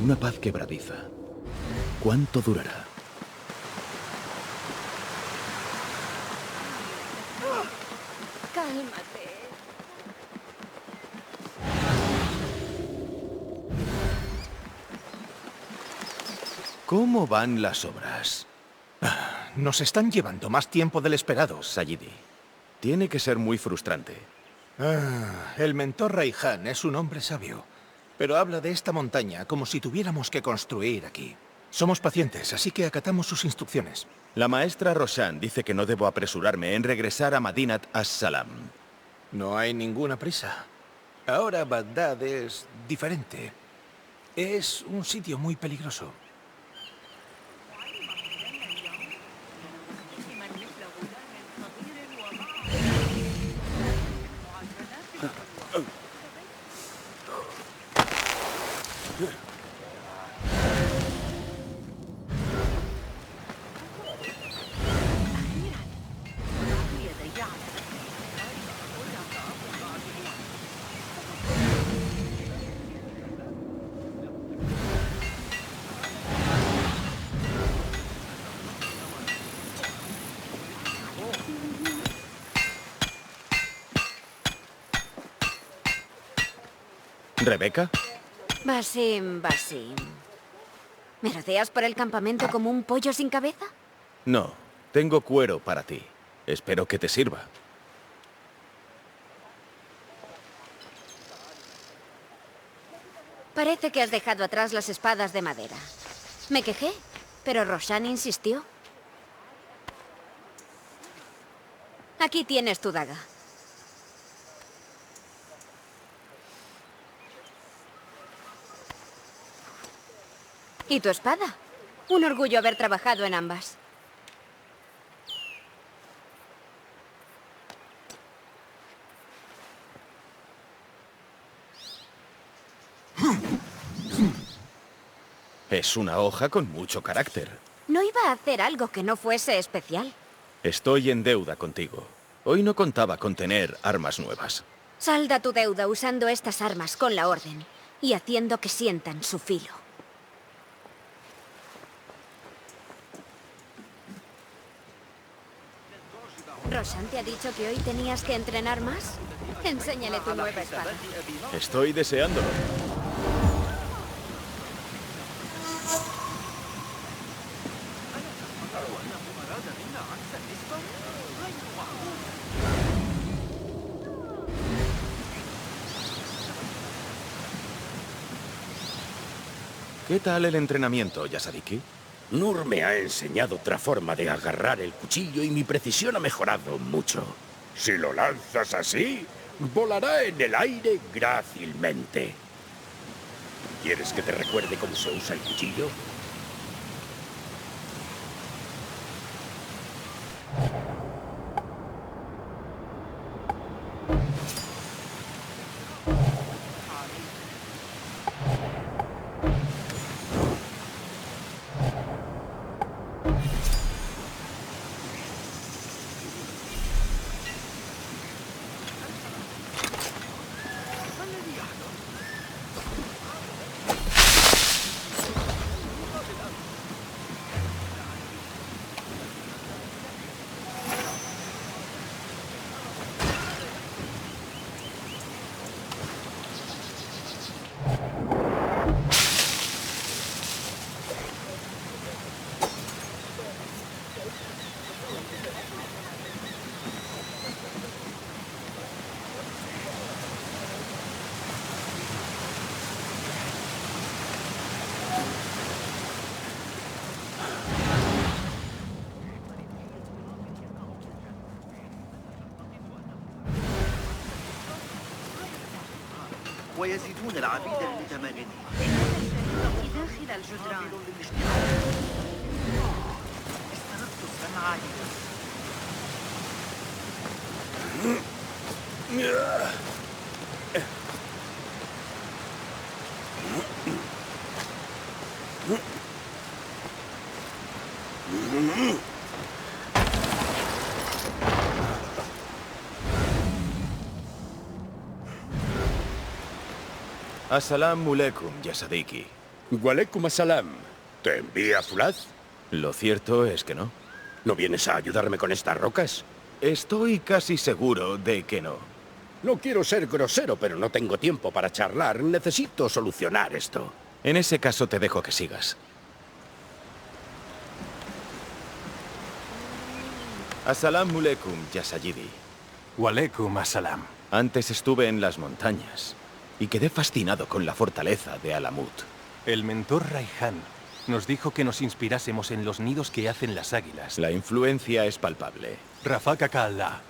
C: Una paz quebradiza. ¿Cuánto durará?
B: Cálmate.
C: ¿Cómo van las obras?
I: Nos están llevando más tiempo del esperado.
C: Sayidi, tiene que ser muy frustrante.
I: El mentor Raihan es un hombre sabio, pero habla de esta montaña como si tuviéramos que construir aquí. Somos pacientes, así que acatamos sus instrucciones.
C: La maestra Roshan dice que no debo apresurarme en regresar a Madinat as-Salam.
I: No hay ninguna prisa. Ahora Bagdad es diferente. Es un sitio muy peligroso.
C: ¿Rebeca?
T: Basim. ¿Me rodeas por el campamento como un pollo sin cabeza?
C: No, tengo cuero para ti. Espero que te sirva.
T: Parece que has dejado atrás las espadas de madera. Me quejé, pero Roshan insistió. Aquí tienes tu daga. ¿Y tu espada? Un orgullo haber trabajado en ambas.
C: Es una hoja con mucho carácter.
T: No iba a hacer algo que no fuese especial.
C: Estoy en deuda contigo. Hoy no contaba con tener armas nuevas.
T: Salda tu deuda usando estas armas con la orden y haciendo que sientan su filo. ¿Roshan te ha dicho que hoy tenías que entrenar más? Enséñale tu nueva espada.
C: Estoy deseándolo. ¿Qué tal el entrenamiento, Yasadiki?
N: Nur me ha enseñado otra forma de agarrar el cuchillo y mi precisión ha mejorado mucho. Si lo lanzas así, volará en el aire grácilmente. ¿Quieres que te recuerde cómo se usa el cuchillo?
U: ويزيدون العبيد لتماغنهم داخل الجدران. استردت السمع
C: Assalamu alaikum, Yasadiki.
N: Walaikum assalam. ¿Te envía Fulaz?
C: Lo cierto es que no.
N: ¿No vienes a ayudarme con estas rocas?
C: Estoy casi seguro de que no.
N: No quiero ser grosero, pero no tengo tiempo para charlar. Necesito solucionar esto.
C: En ese caso te dejo que sigas. Assalamu alaikum, Yasayidi.
K: Walaikum assalam.
C: Antes estuve en las montañas y quedé fascinado con la fortaleza de Alamut.
K: El mentor Raihan nos dijo que nos inspirásemos en los nidos que hacen las águilas.
C: La influencia es palpable.
K: Rafaka Ka'Allah.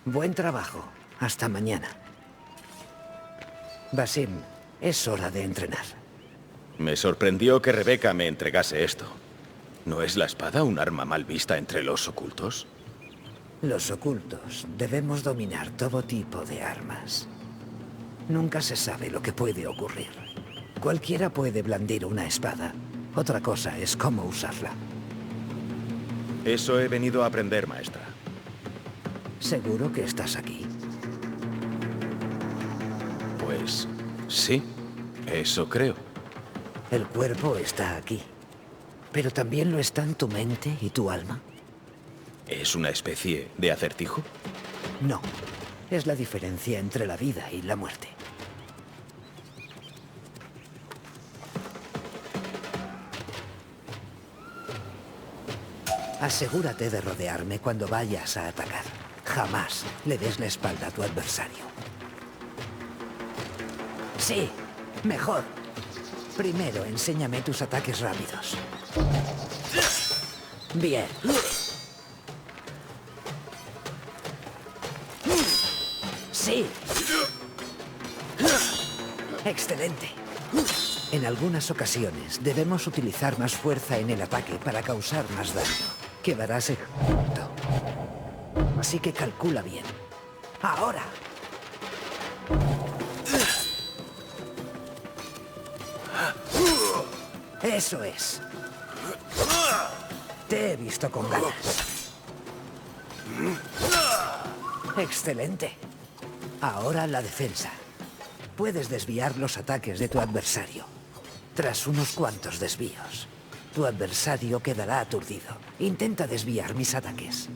M: Buen trabajo. Hasta mañana. Basim, es hora de entrenar.
C: Me sorprendió que Rebeca me entregase esto. ¿No es la espada un arma mal vista entre los ocultos?
M: Los ocultos debemos dominar todo tipo de armas. Nunca se sabe lo que puede ocurrir. Cualquiera puede blandir una espada. Otra cosa es cómo usarla.
C: Eso he venido a aprender, maestra.
M: ¿Seguro que estás aquí?
C: Pues sí, eso creo.
M: El cuerpo está aquí, pero también lo están tu mente y tu alma.
C: ¿Es una especie de acertijo?
M: No, es la diferencia entre la vida y la muerte. Asegúrate de rodearme cuando vayas a atacar. Jamás le des la espalda a tu adversario. Sí, mejor. Primero, enséñame tus ataques rápidos. Bien. Sí. Excelente. En algunas ocasiones debemos utilizar más fuerza en el ataque para causar más daño. Quedarás expuesto. Así que calcula bien. Ahora. Eso es. Te he visto con ganas. Excelente. Ahora la defensa. Puedes desviar los ataques de tu adversario. Tras unos cuantos desvíos, tu adversario quedará aturdido. Intenta desviar mis ataques.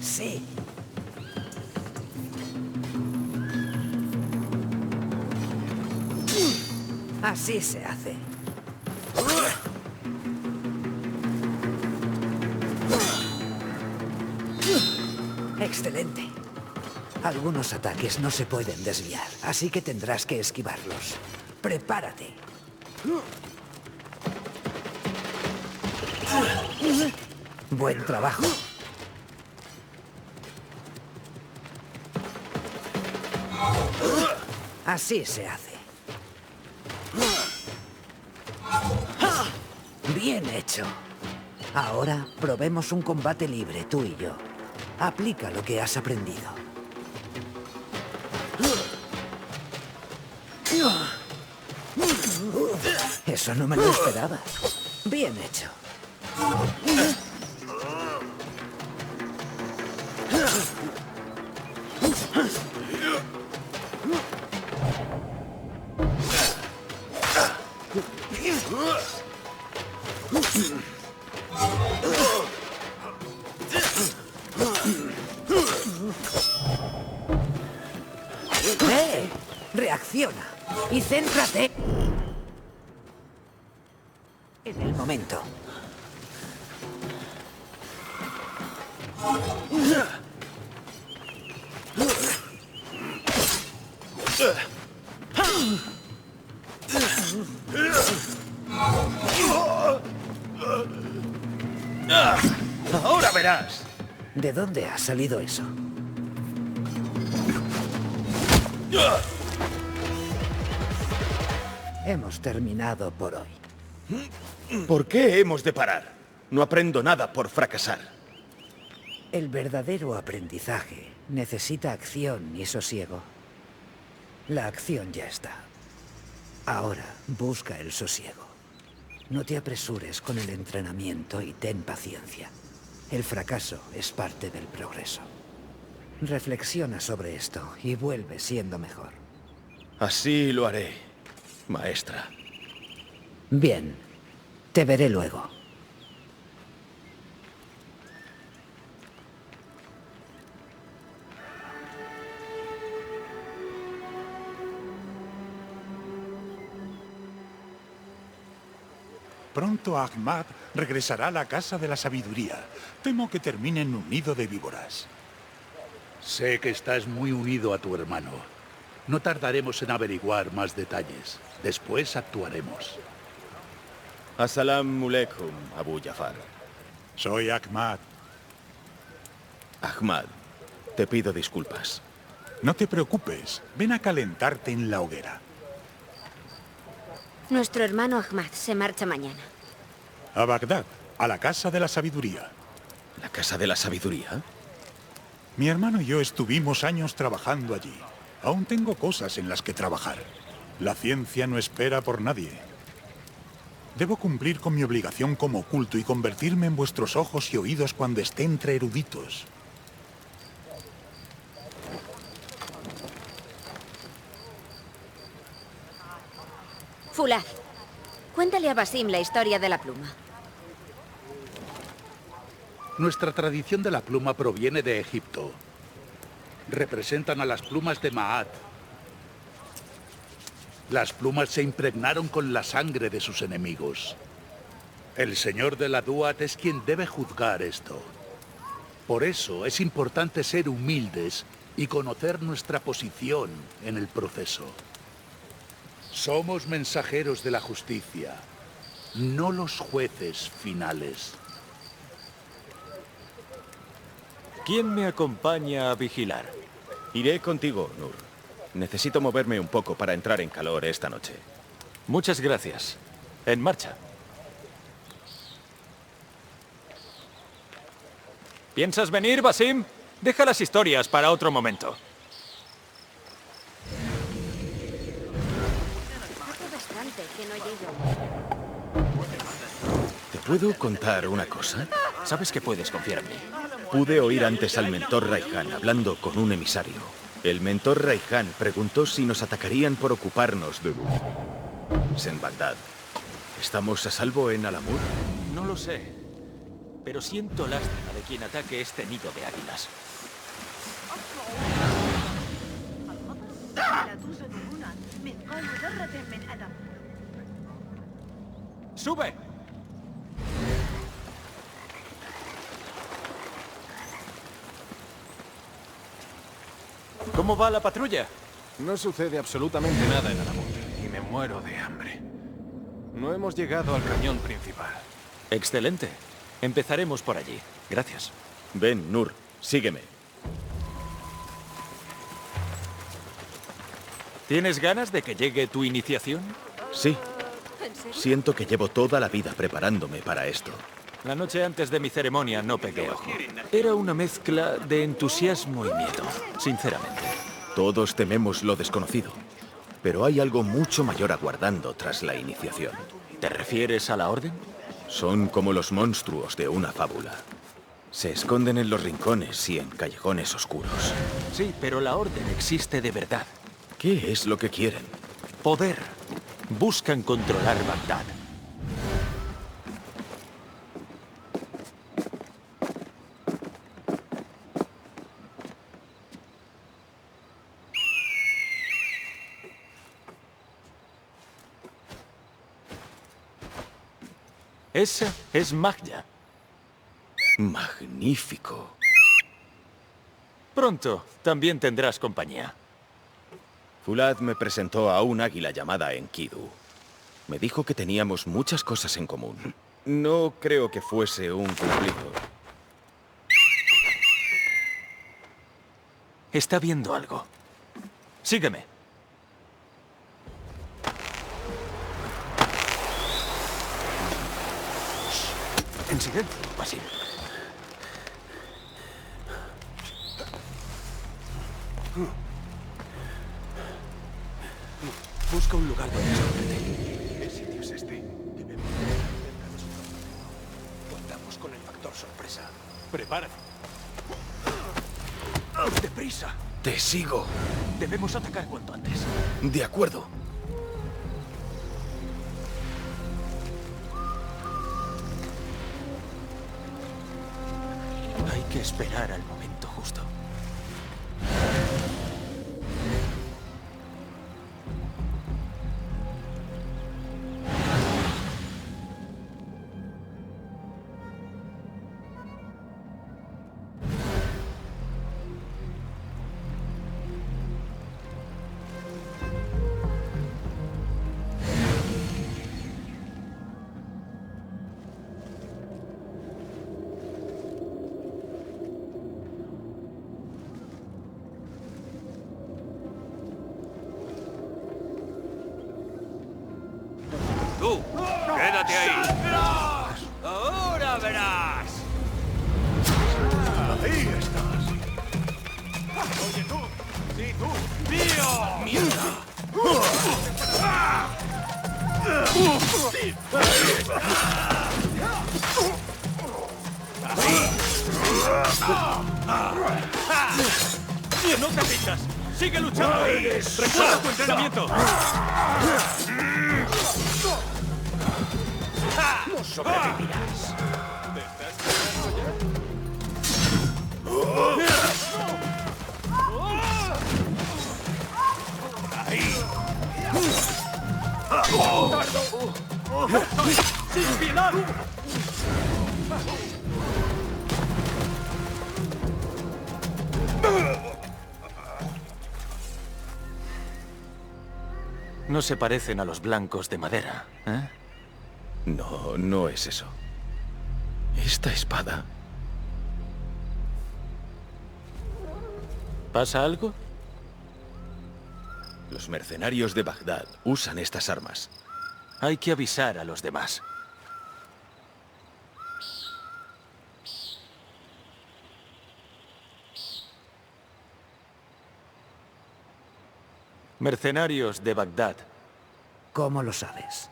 M: Sí. Así se hace. Excelente. Algunos ataques no se pueden desviar, así que tendrás que esquivarlos. Prepárate. Buen trabajo. Así se hace. Bien hecho. Ahora probemos un combate libre, tú y yo. Aplica lo que has aprendido. Eso no me lo esperaba. Bien hecho. Reacciona y céntrate en el momento.
E: ¡Ahora verás!
M: ¿De dónde ha salido eso? Hemos terminado por hoy.
C: ¿Por qué hemos de parar? No aprendo nada por fracasar.
M: El verdadero aprendizaje necesita acción y sosiego. La acción ya está. Ahora busca el sosiego. No te apresures con el entrenamiento y ten paciencia. El fracaso es parte del progreso. Reflexiona sobre esto y vuelve siendo mejor.
C: Así lo haré, maestra.
M: Bien. Te veré luego.
S: Pronto Ahmad regresará a la Casa de la Sabiduría. Temo que termine en un nido de víboras.
A: Sé que estás muy unido a tu hermano. No tardaremos en averiguar más detalles. Después actuaremos.
C: Assalamu alaikum, Abu Jafar.
S: Soy Ahmad.
C: Ahmad, te pido disculpas.
S: No te preocupes. Ven a calentarte en la hoguera.
T: Nuestro hermano Ahmad se marcha mañana.
S: A Bagdad, a la Casa de la Sabiduría.
C: ¿La Casa de la Sabiduría?
S: Mi hermano y yo estuvimos años trabajando allí. Aún tengo cosas en las que trabajar. La ciencia no espera por nadie. Debo cumplir con mi obligación como culto y convertirme en vuestros ojos y oídos cuando esté entre eruditos.
T: Fulad, cuéntale a Basim la historia de la pluma.
A: Nuestra tradición de la pluma proviene de Egipto. Representan a las plumas de Maat. Las plumas se impregnaron con la sangre de sus enemigos. El señor de la Duat es quien debe juzgar esto. Por eso es importante ser humildes y conocer nuestra posición en el proceso. Somos mensajeros de la justicia, no los jueces finales.
K: ¿Quién me acompaña a vigilar?
C: Iré contigo, Nur. Necesito moverme un poco para entrar en calor esta noche.
K: Muchas gracias. En marcha. ¿Piensas venir, Basim? Deja las historias para otro momento.
C: ¿Te puedo contar una cosa?
K: Sabes que puedes confiar en mí.
C: Pude oír antes al mentor Raihan hablando con un emisario. El mentor Raihan preguntó si nos atacarían por ocuparnos de en Bagdad. ¿Estamos a salvo en Alamur?
K: No lo sé, pero siento lástima de quien ataque este nido de águilas. ¡Sube! ¿Cómo va la patrulla?
V: No sucede absolutamente nada en Alamut y me muero de hambre. No hemos llegado al cañón principal.
K: Excelente. Empezaremos por allí. Gracias.
C: Ven, Nur, sígueme.
K: ¿Tienes ganas de que llegue tu iniciación?
C: Sí. Siento que llevo toda la vida preparándome para esto.
K: La noche antes de mi ceremonia no pegué ojo. Era una mezcla de entusiasmo y miedo, sinceramente.
C: Todos tememos lo desconocido, pero hay algo mucho mayor aguardando tras la iniciación.
K: ¿Te refieres a la orden?
C: Son como los monstruos de una fábula. Se esconden en los rincones y en callejones oscuros.
K: Sí, pero la orden existe de verdad.
C: ¿Qué es lo que quieren?
K: Poder. Buscan controlar Bagdad. Esa es Magya.
C: Magnífico.
K: Pronto también tendrás compañía.
C: Fulad me presentó a un águila llamada Enkidu. Me dijo que teníamos muchas cosas en común. No creo que fuese un cumplido.
K: Está viendo algo. Sígueme. En silencio, Basim. Busca un lugar donde esconderte.
E: ¿Qué sitio es este? Debemos contamos con el factor sorpresa.
K: Prepárate. ¡Deprisa!
C: Te sigo.
K: Debemos atacar cuanto antes.
C: De acuerdo.
K: Hay que esperar al momento justo. ¡No te rindas! ¡Sigue luchando! ¡Recuerda tu entrenamiento!
N: ¡No sobrevivirás!
K: ¡Sin piedad! No se parecen a los blancos de madera, ¿eh?
C: No, no es eso. Esta espada...
K: ¿Pasa algo?
C: Los mercenarios de Bagdad usan estas armas.
K: Hay que avisar a los demás. Mercenarios de Bagdad.
M: ¿Cómo lo sabes?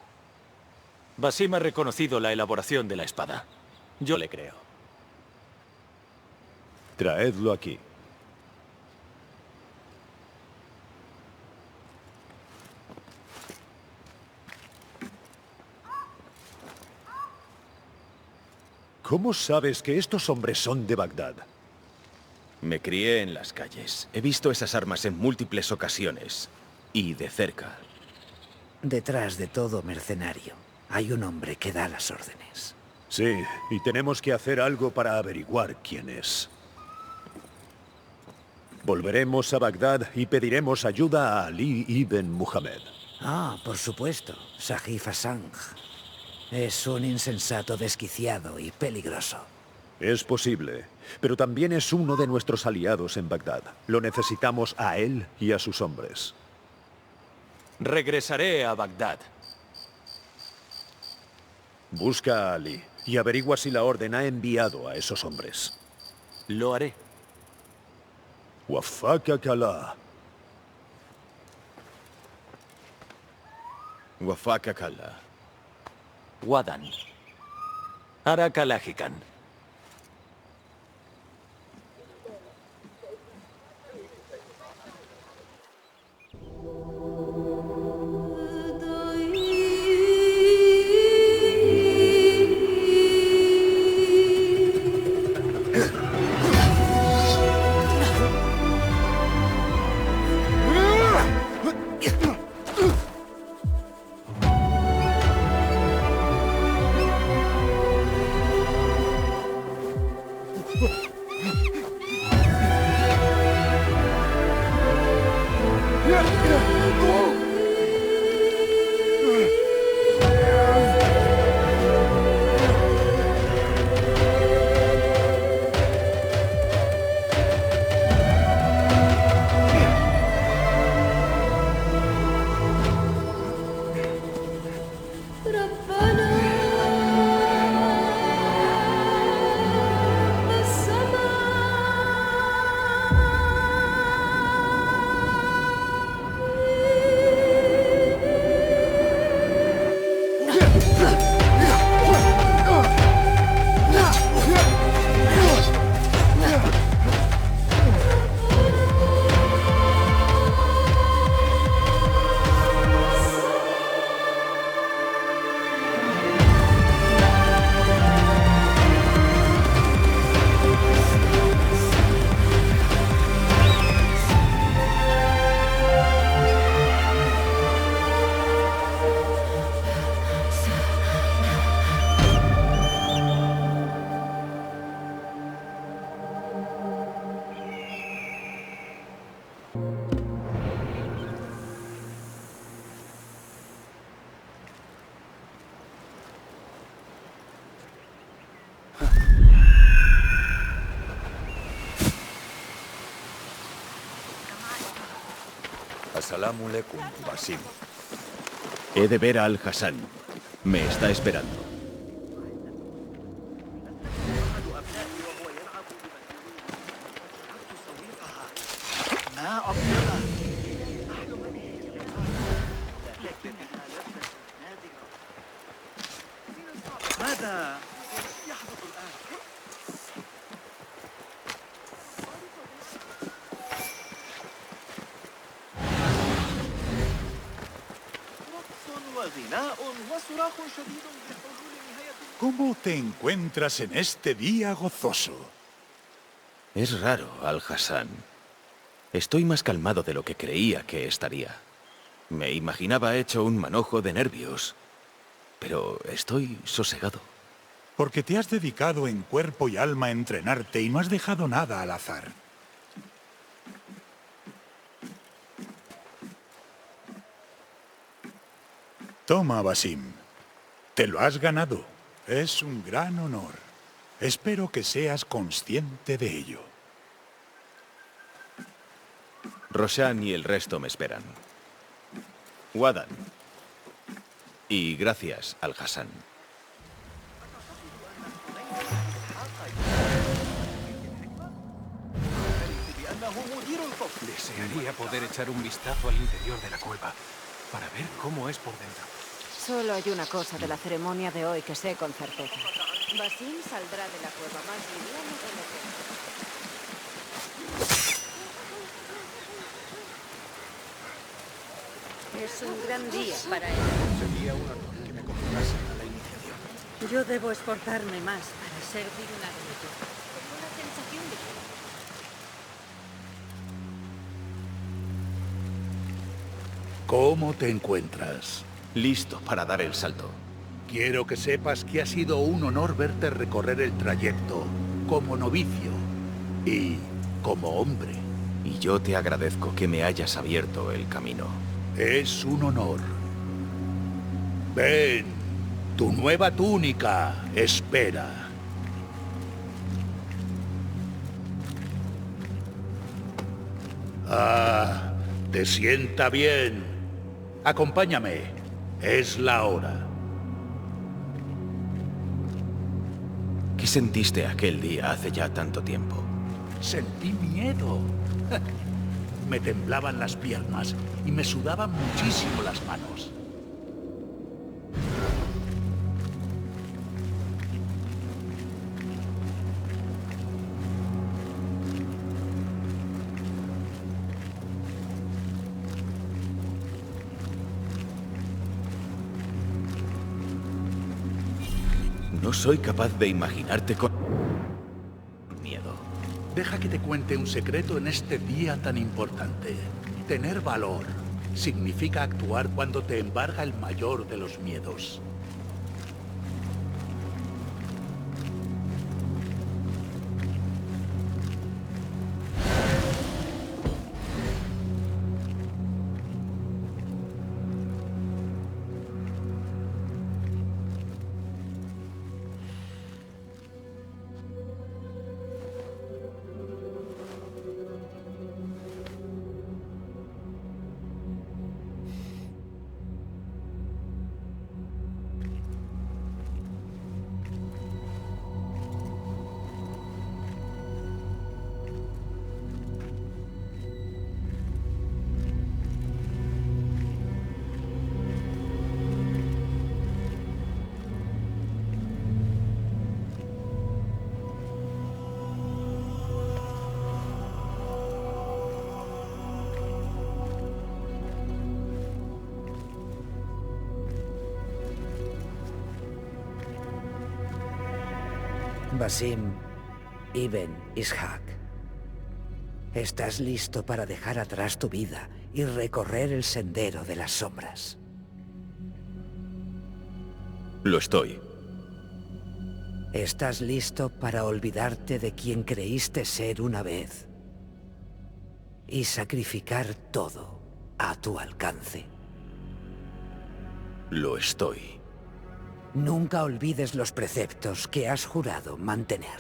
K: Basim ha reconocido la elaboración de la espada. Yo le creo.
D: Traedlo aquí. ¿Cómo sabes que estos hombres son de Bagdad?
C: Me crié en las calles. He visto esas armas en múltiples ocasiones. Y de cerca.
M: Detrás de todo mercenario, hay un hombre que da las órdenes.
D: Sí, y tenemos que hacer algo para averiguar quién es. Volveremos a Bagdad y pediremos ayuda a Ali ibn Muhammad.
M: Ah, por supuesto. Sahif Hassan. Es un insensato desquiciado y peligroso.
D: Es posible, pero también es uno de nuestros aliados en Bagdad. Lo necesitamos a él y a sus hombres.
K: Regresaré a Bagdad.
D: Busca a Ali y averigua si la Orden ha enviado a esos hombres.
K: Lo haré.
D: Wafakak Allah.
C: Wafakak Allah.
K: Wadan. Arakalajikan.
J: Assalamu alaikum, Basim.
C: He de ver a Al-Hassan. Me está esperando.
U: غناء وصراخ شديد بحلول نهاية.
S: ¿Cómo te encuentras en este día gozoso?
C: Es raro, Al-Hassan. Estoy más calmado de lo que creía que estaría. Me imaginaba hecho un manojo de nervios, pero estoy sosegado.
S: Porque te has dedicado en cuerpo y alma a entrenarte y no has dejado nada al azar. Toma, Basim. Te lo has ganado. Es un gran honor. Espero que seas consciente de ello.
C: Roshan y el resto me esperan. Wadan. Y gracias, Al-Hassan.
V: Desearía poder echar un vistazo al interior de la cueva para ver cómo es por dentro.
T: Solo hay una cosa de la ceremonia de hoy que sé con certeza. Basim saldrá de la cueva más liviano de lo que... Es un gran día para él.
I: Sería un honor que me convocasen a la iniciación.
Q: Yo debo esforzarme más para ser digna de ello. Tengo la sensación de que...
A: ¿Cómo te encuentras?
C: Listo para dar el salto.
A: Quiero que sepas que ha sido un honor verte recorrer el trayecto como novicio y como hombre.
C: Y yo te agradezco que me hayas abierto el camino.
A: Es un honor. Ven, tu nueva túnica espera. Ah, te sienta bien. Acompáñame. Es la hora.
C: ¿Qué sentiste aquel día hace ya tanto tiempo?
A: Sentí miedo. Me temblaban las piernas y me sudaban muchísimo las manos.
C: No soy capaz de imaginarte con miedo.
A: Deja que te cuente un secreto en este día tan importante. Tener valor significa actuar cuando te embarga el mayor de los miedos.
M: Basim Ibn Ishaq, estás listo para dejar atrás tu vida y recorrer el sendero de las sombras.
C: Lo estoy.
M: ¿Estás listo para olvidarte de quien creíste ser una vez y sacrificar todo a tu alcance?
C: Lo estoy.
M: Nunca olvides los preceptos que has jurado mantener.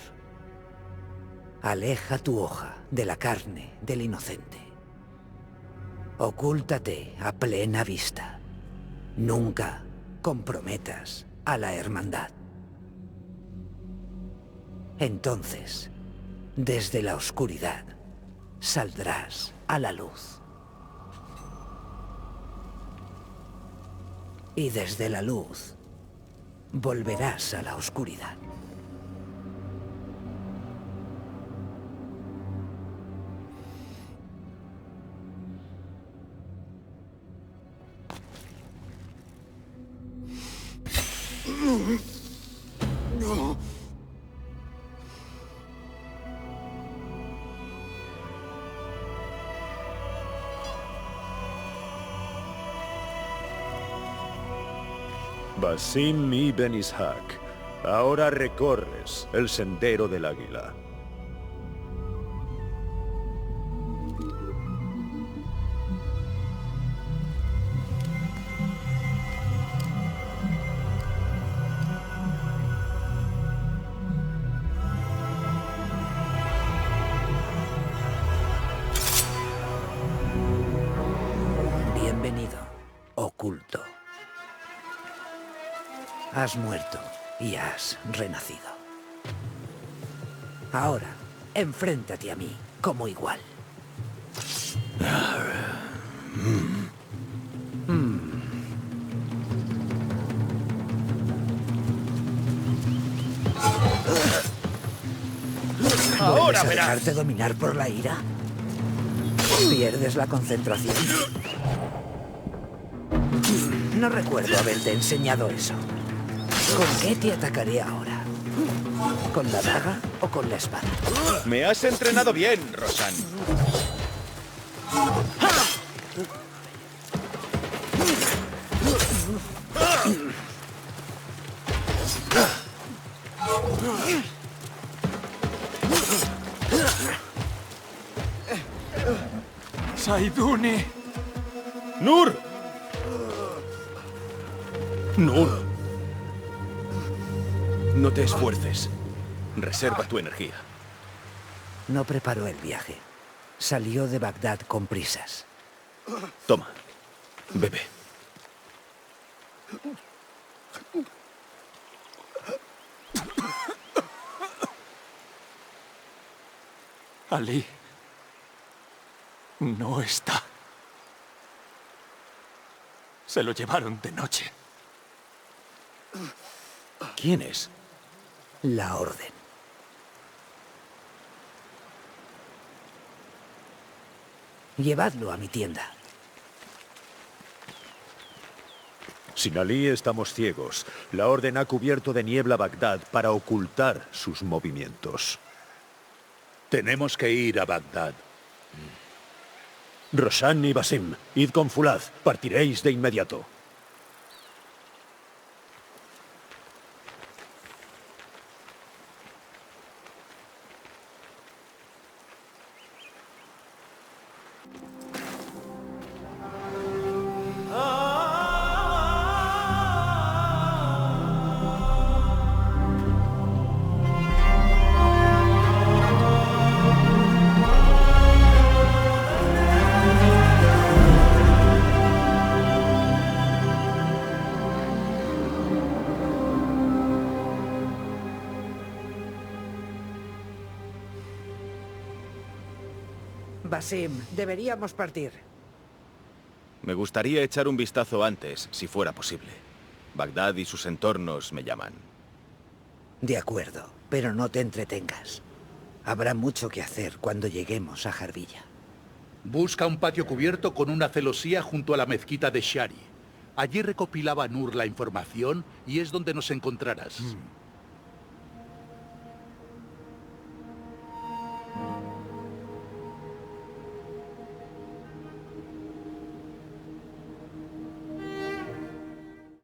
M: Aleja tu hoja de la carne del inocente. Ocúltate a plena vista. Nunca comprometas a la hermandad. Entonces, desde la oscuridad, saldrás a la luz. Y desde la luz, volverás a la oscuridad.
D: Basim ibn Ishaq, ahora recorres el sendero del águila.
M: Bienvenido, oculto. Has muerto y has renacido. Ahora, enfréntate a mí como igual.
N: Ahora
M: ¿Vuelves a
N: verás.
M: dejarte dominar por la ira? ¿Pierdes la concentración? No recuerdo haberte enseñado eso. ¿Con qué te atacaré ahora? ¿Con la daga o con la espada?
C: Me has entrenado bien, Roshan.
K: Saiduni.
C: ¡Nur! ¡Nur! No te esfuerces. Reserva tu energía.
M: No preparó el viaje. Salió de Bagdad con prisas.
C: Toma. Bebe.
K: Ali no está. Se lo llevaron de noche.
C: ¿Quién es?
M: La Orden. Llevadlo a mi tienda.
D: Sin Ali estamos ciegos. La Orden ha cubierto de niebla Bagdad para ocultar sus movimientos.
A: Tenemos que ir a Bagdad.
D: Roshan y Basim, id con Fulad. Partiréis de inmediato.
M: Basim, deberíamos partir.
C: Me gustaría echar un vistazo antes, si fuera posible. Bagdad y sus entornos me llaman.
M: De acuerdo, pero no te entretengas. Habrá mucho que hacer cuando lleguemos a Jarbilla.
A: Busca un patio cubierto con una celosía junto a la mezquita de Shari. Allí recopilaba Nur la información y es donde nos encontrarás.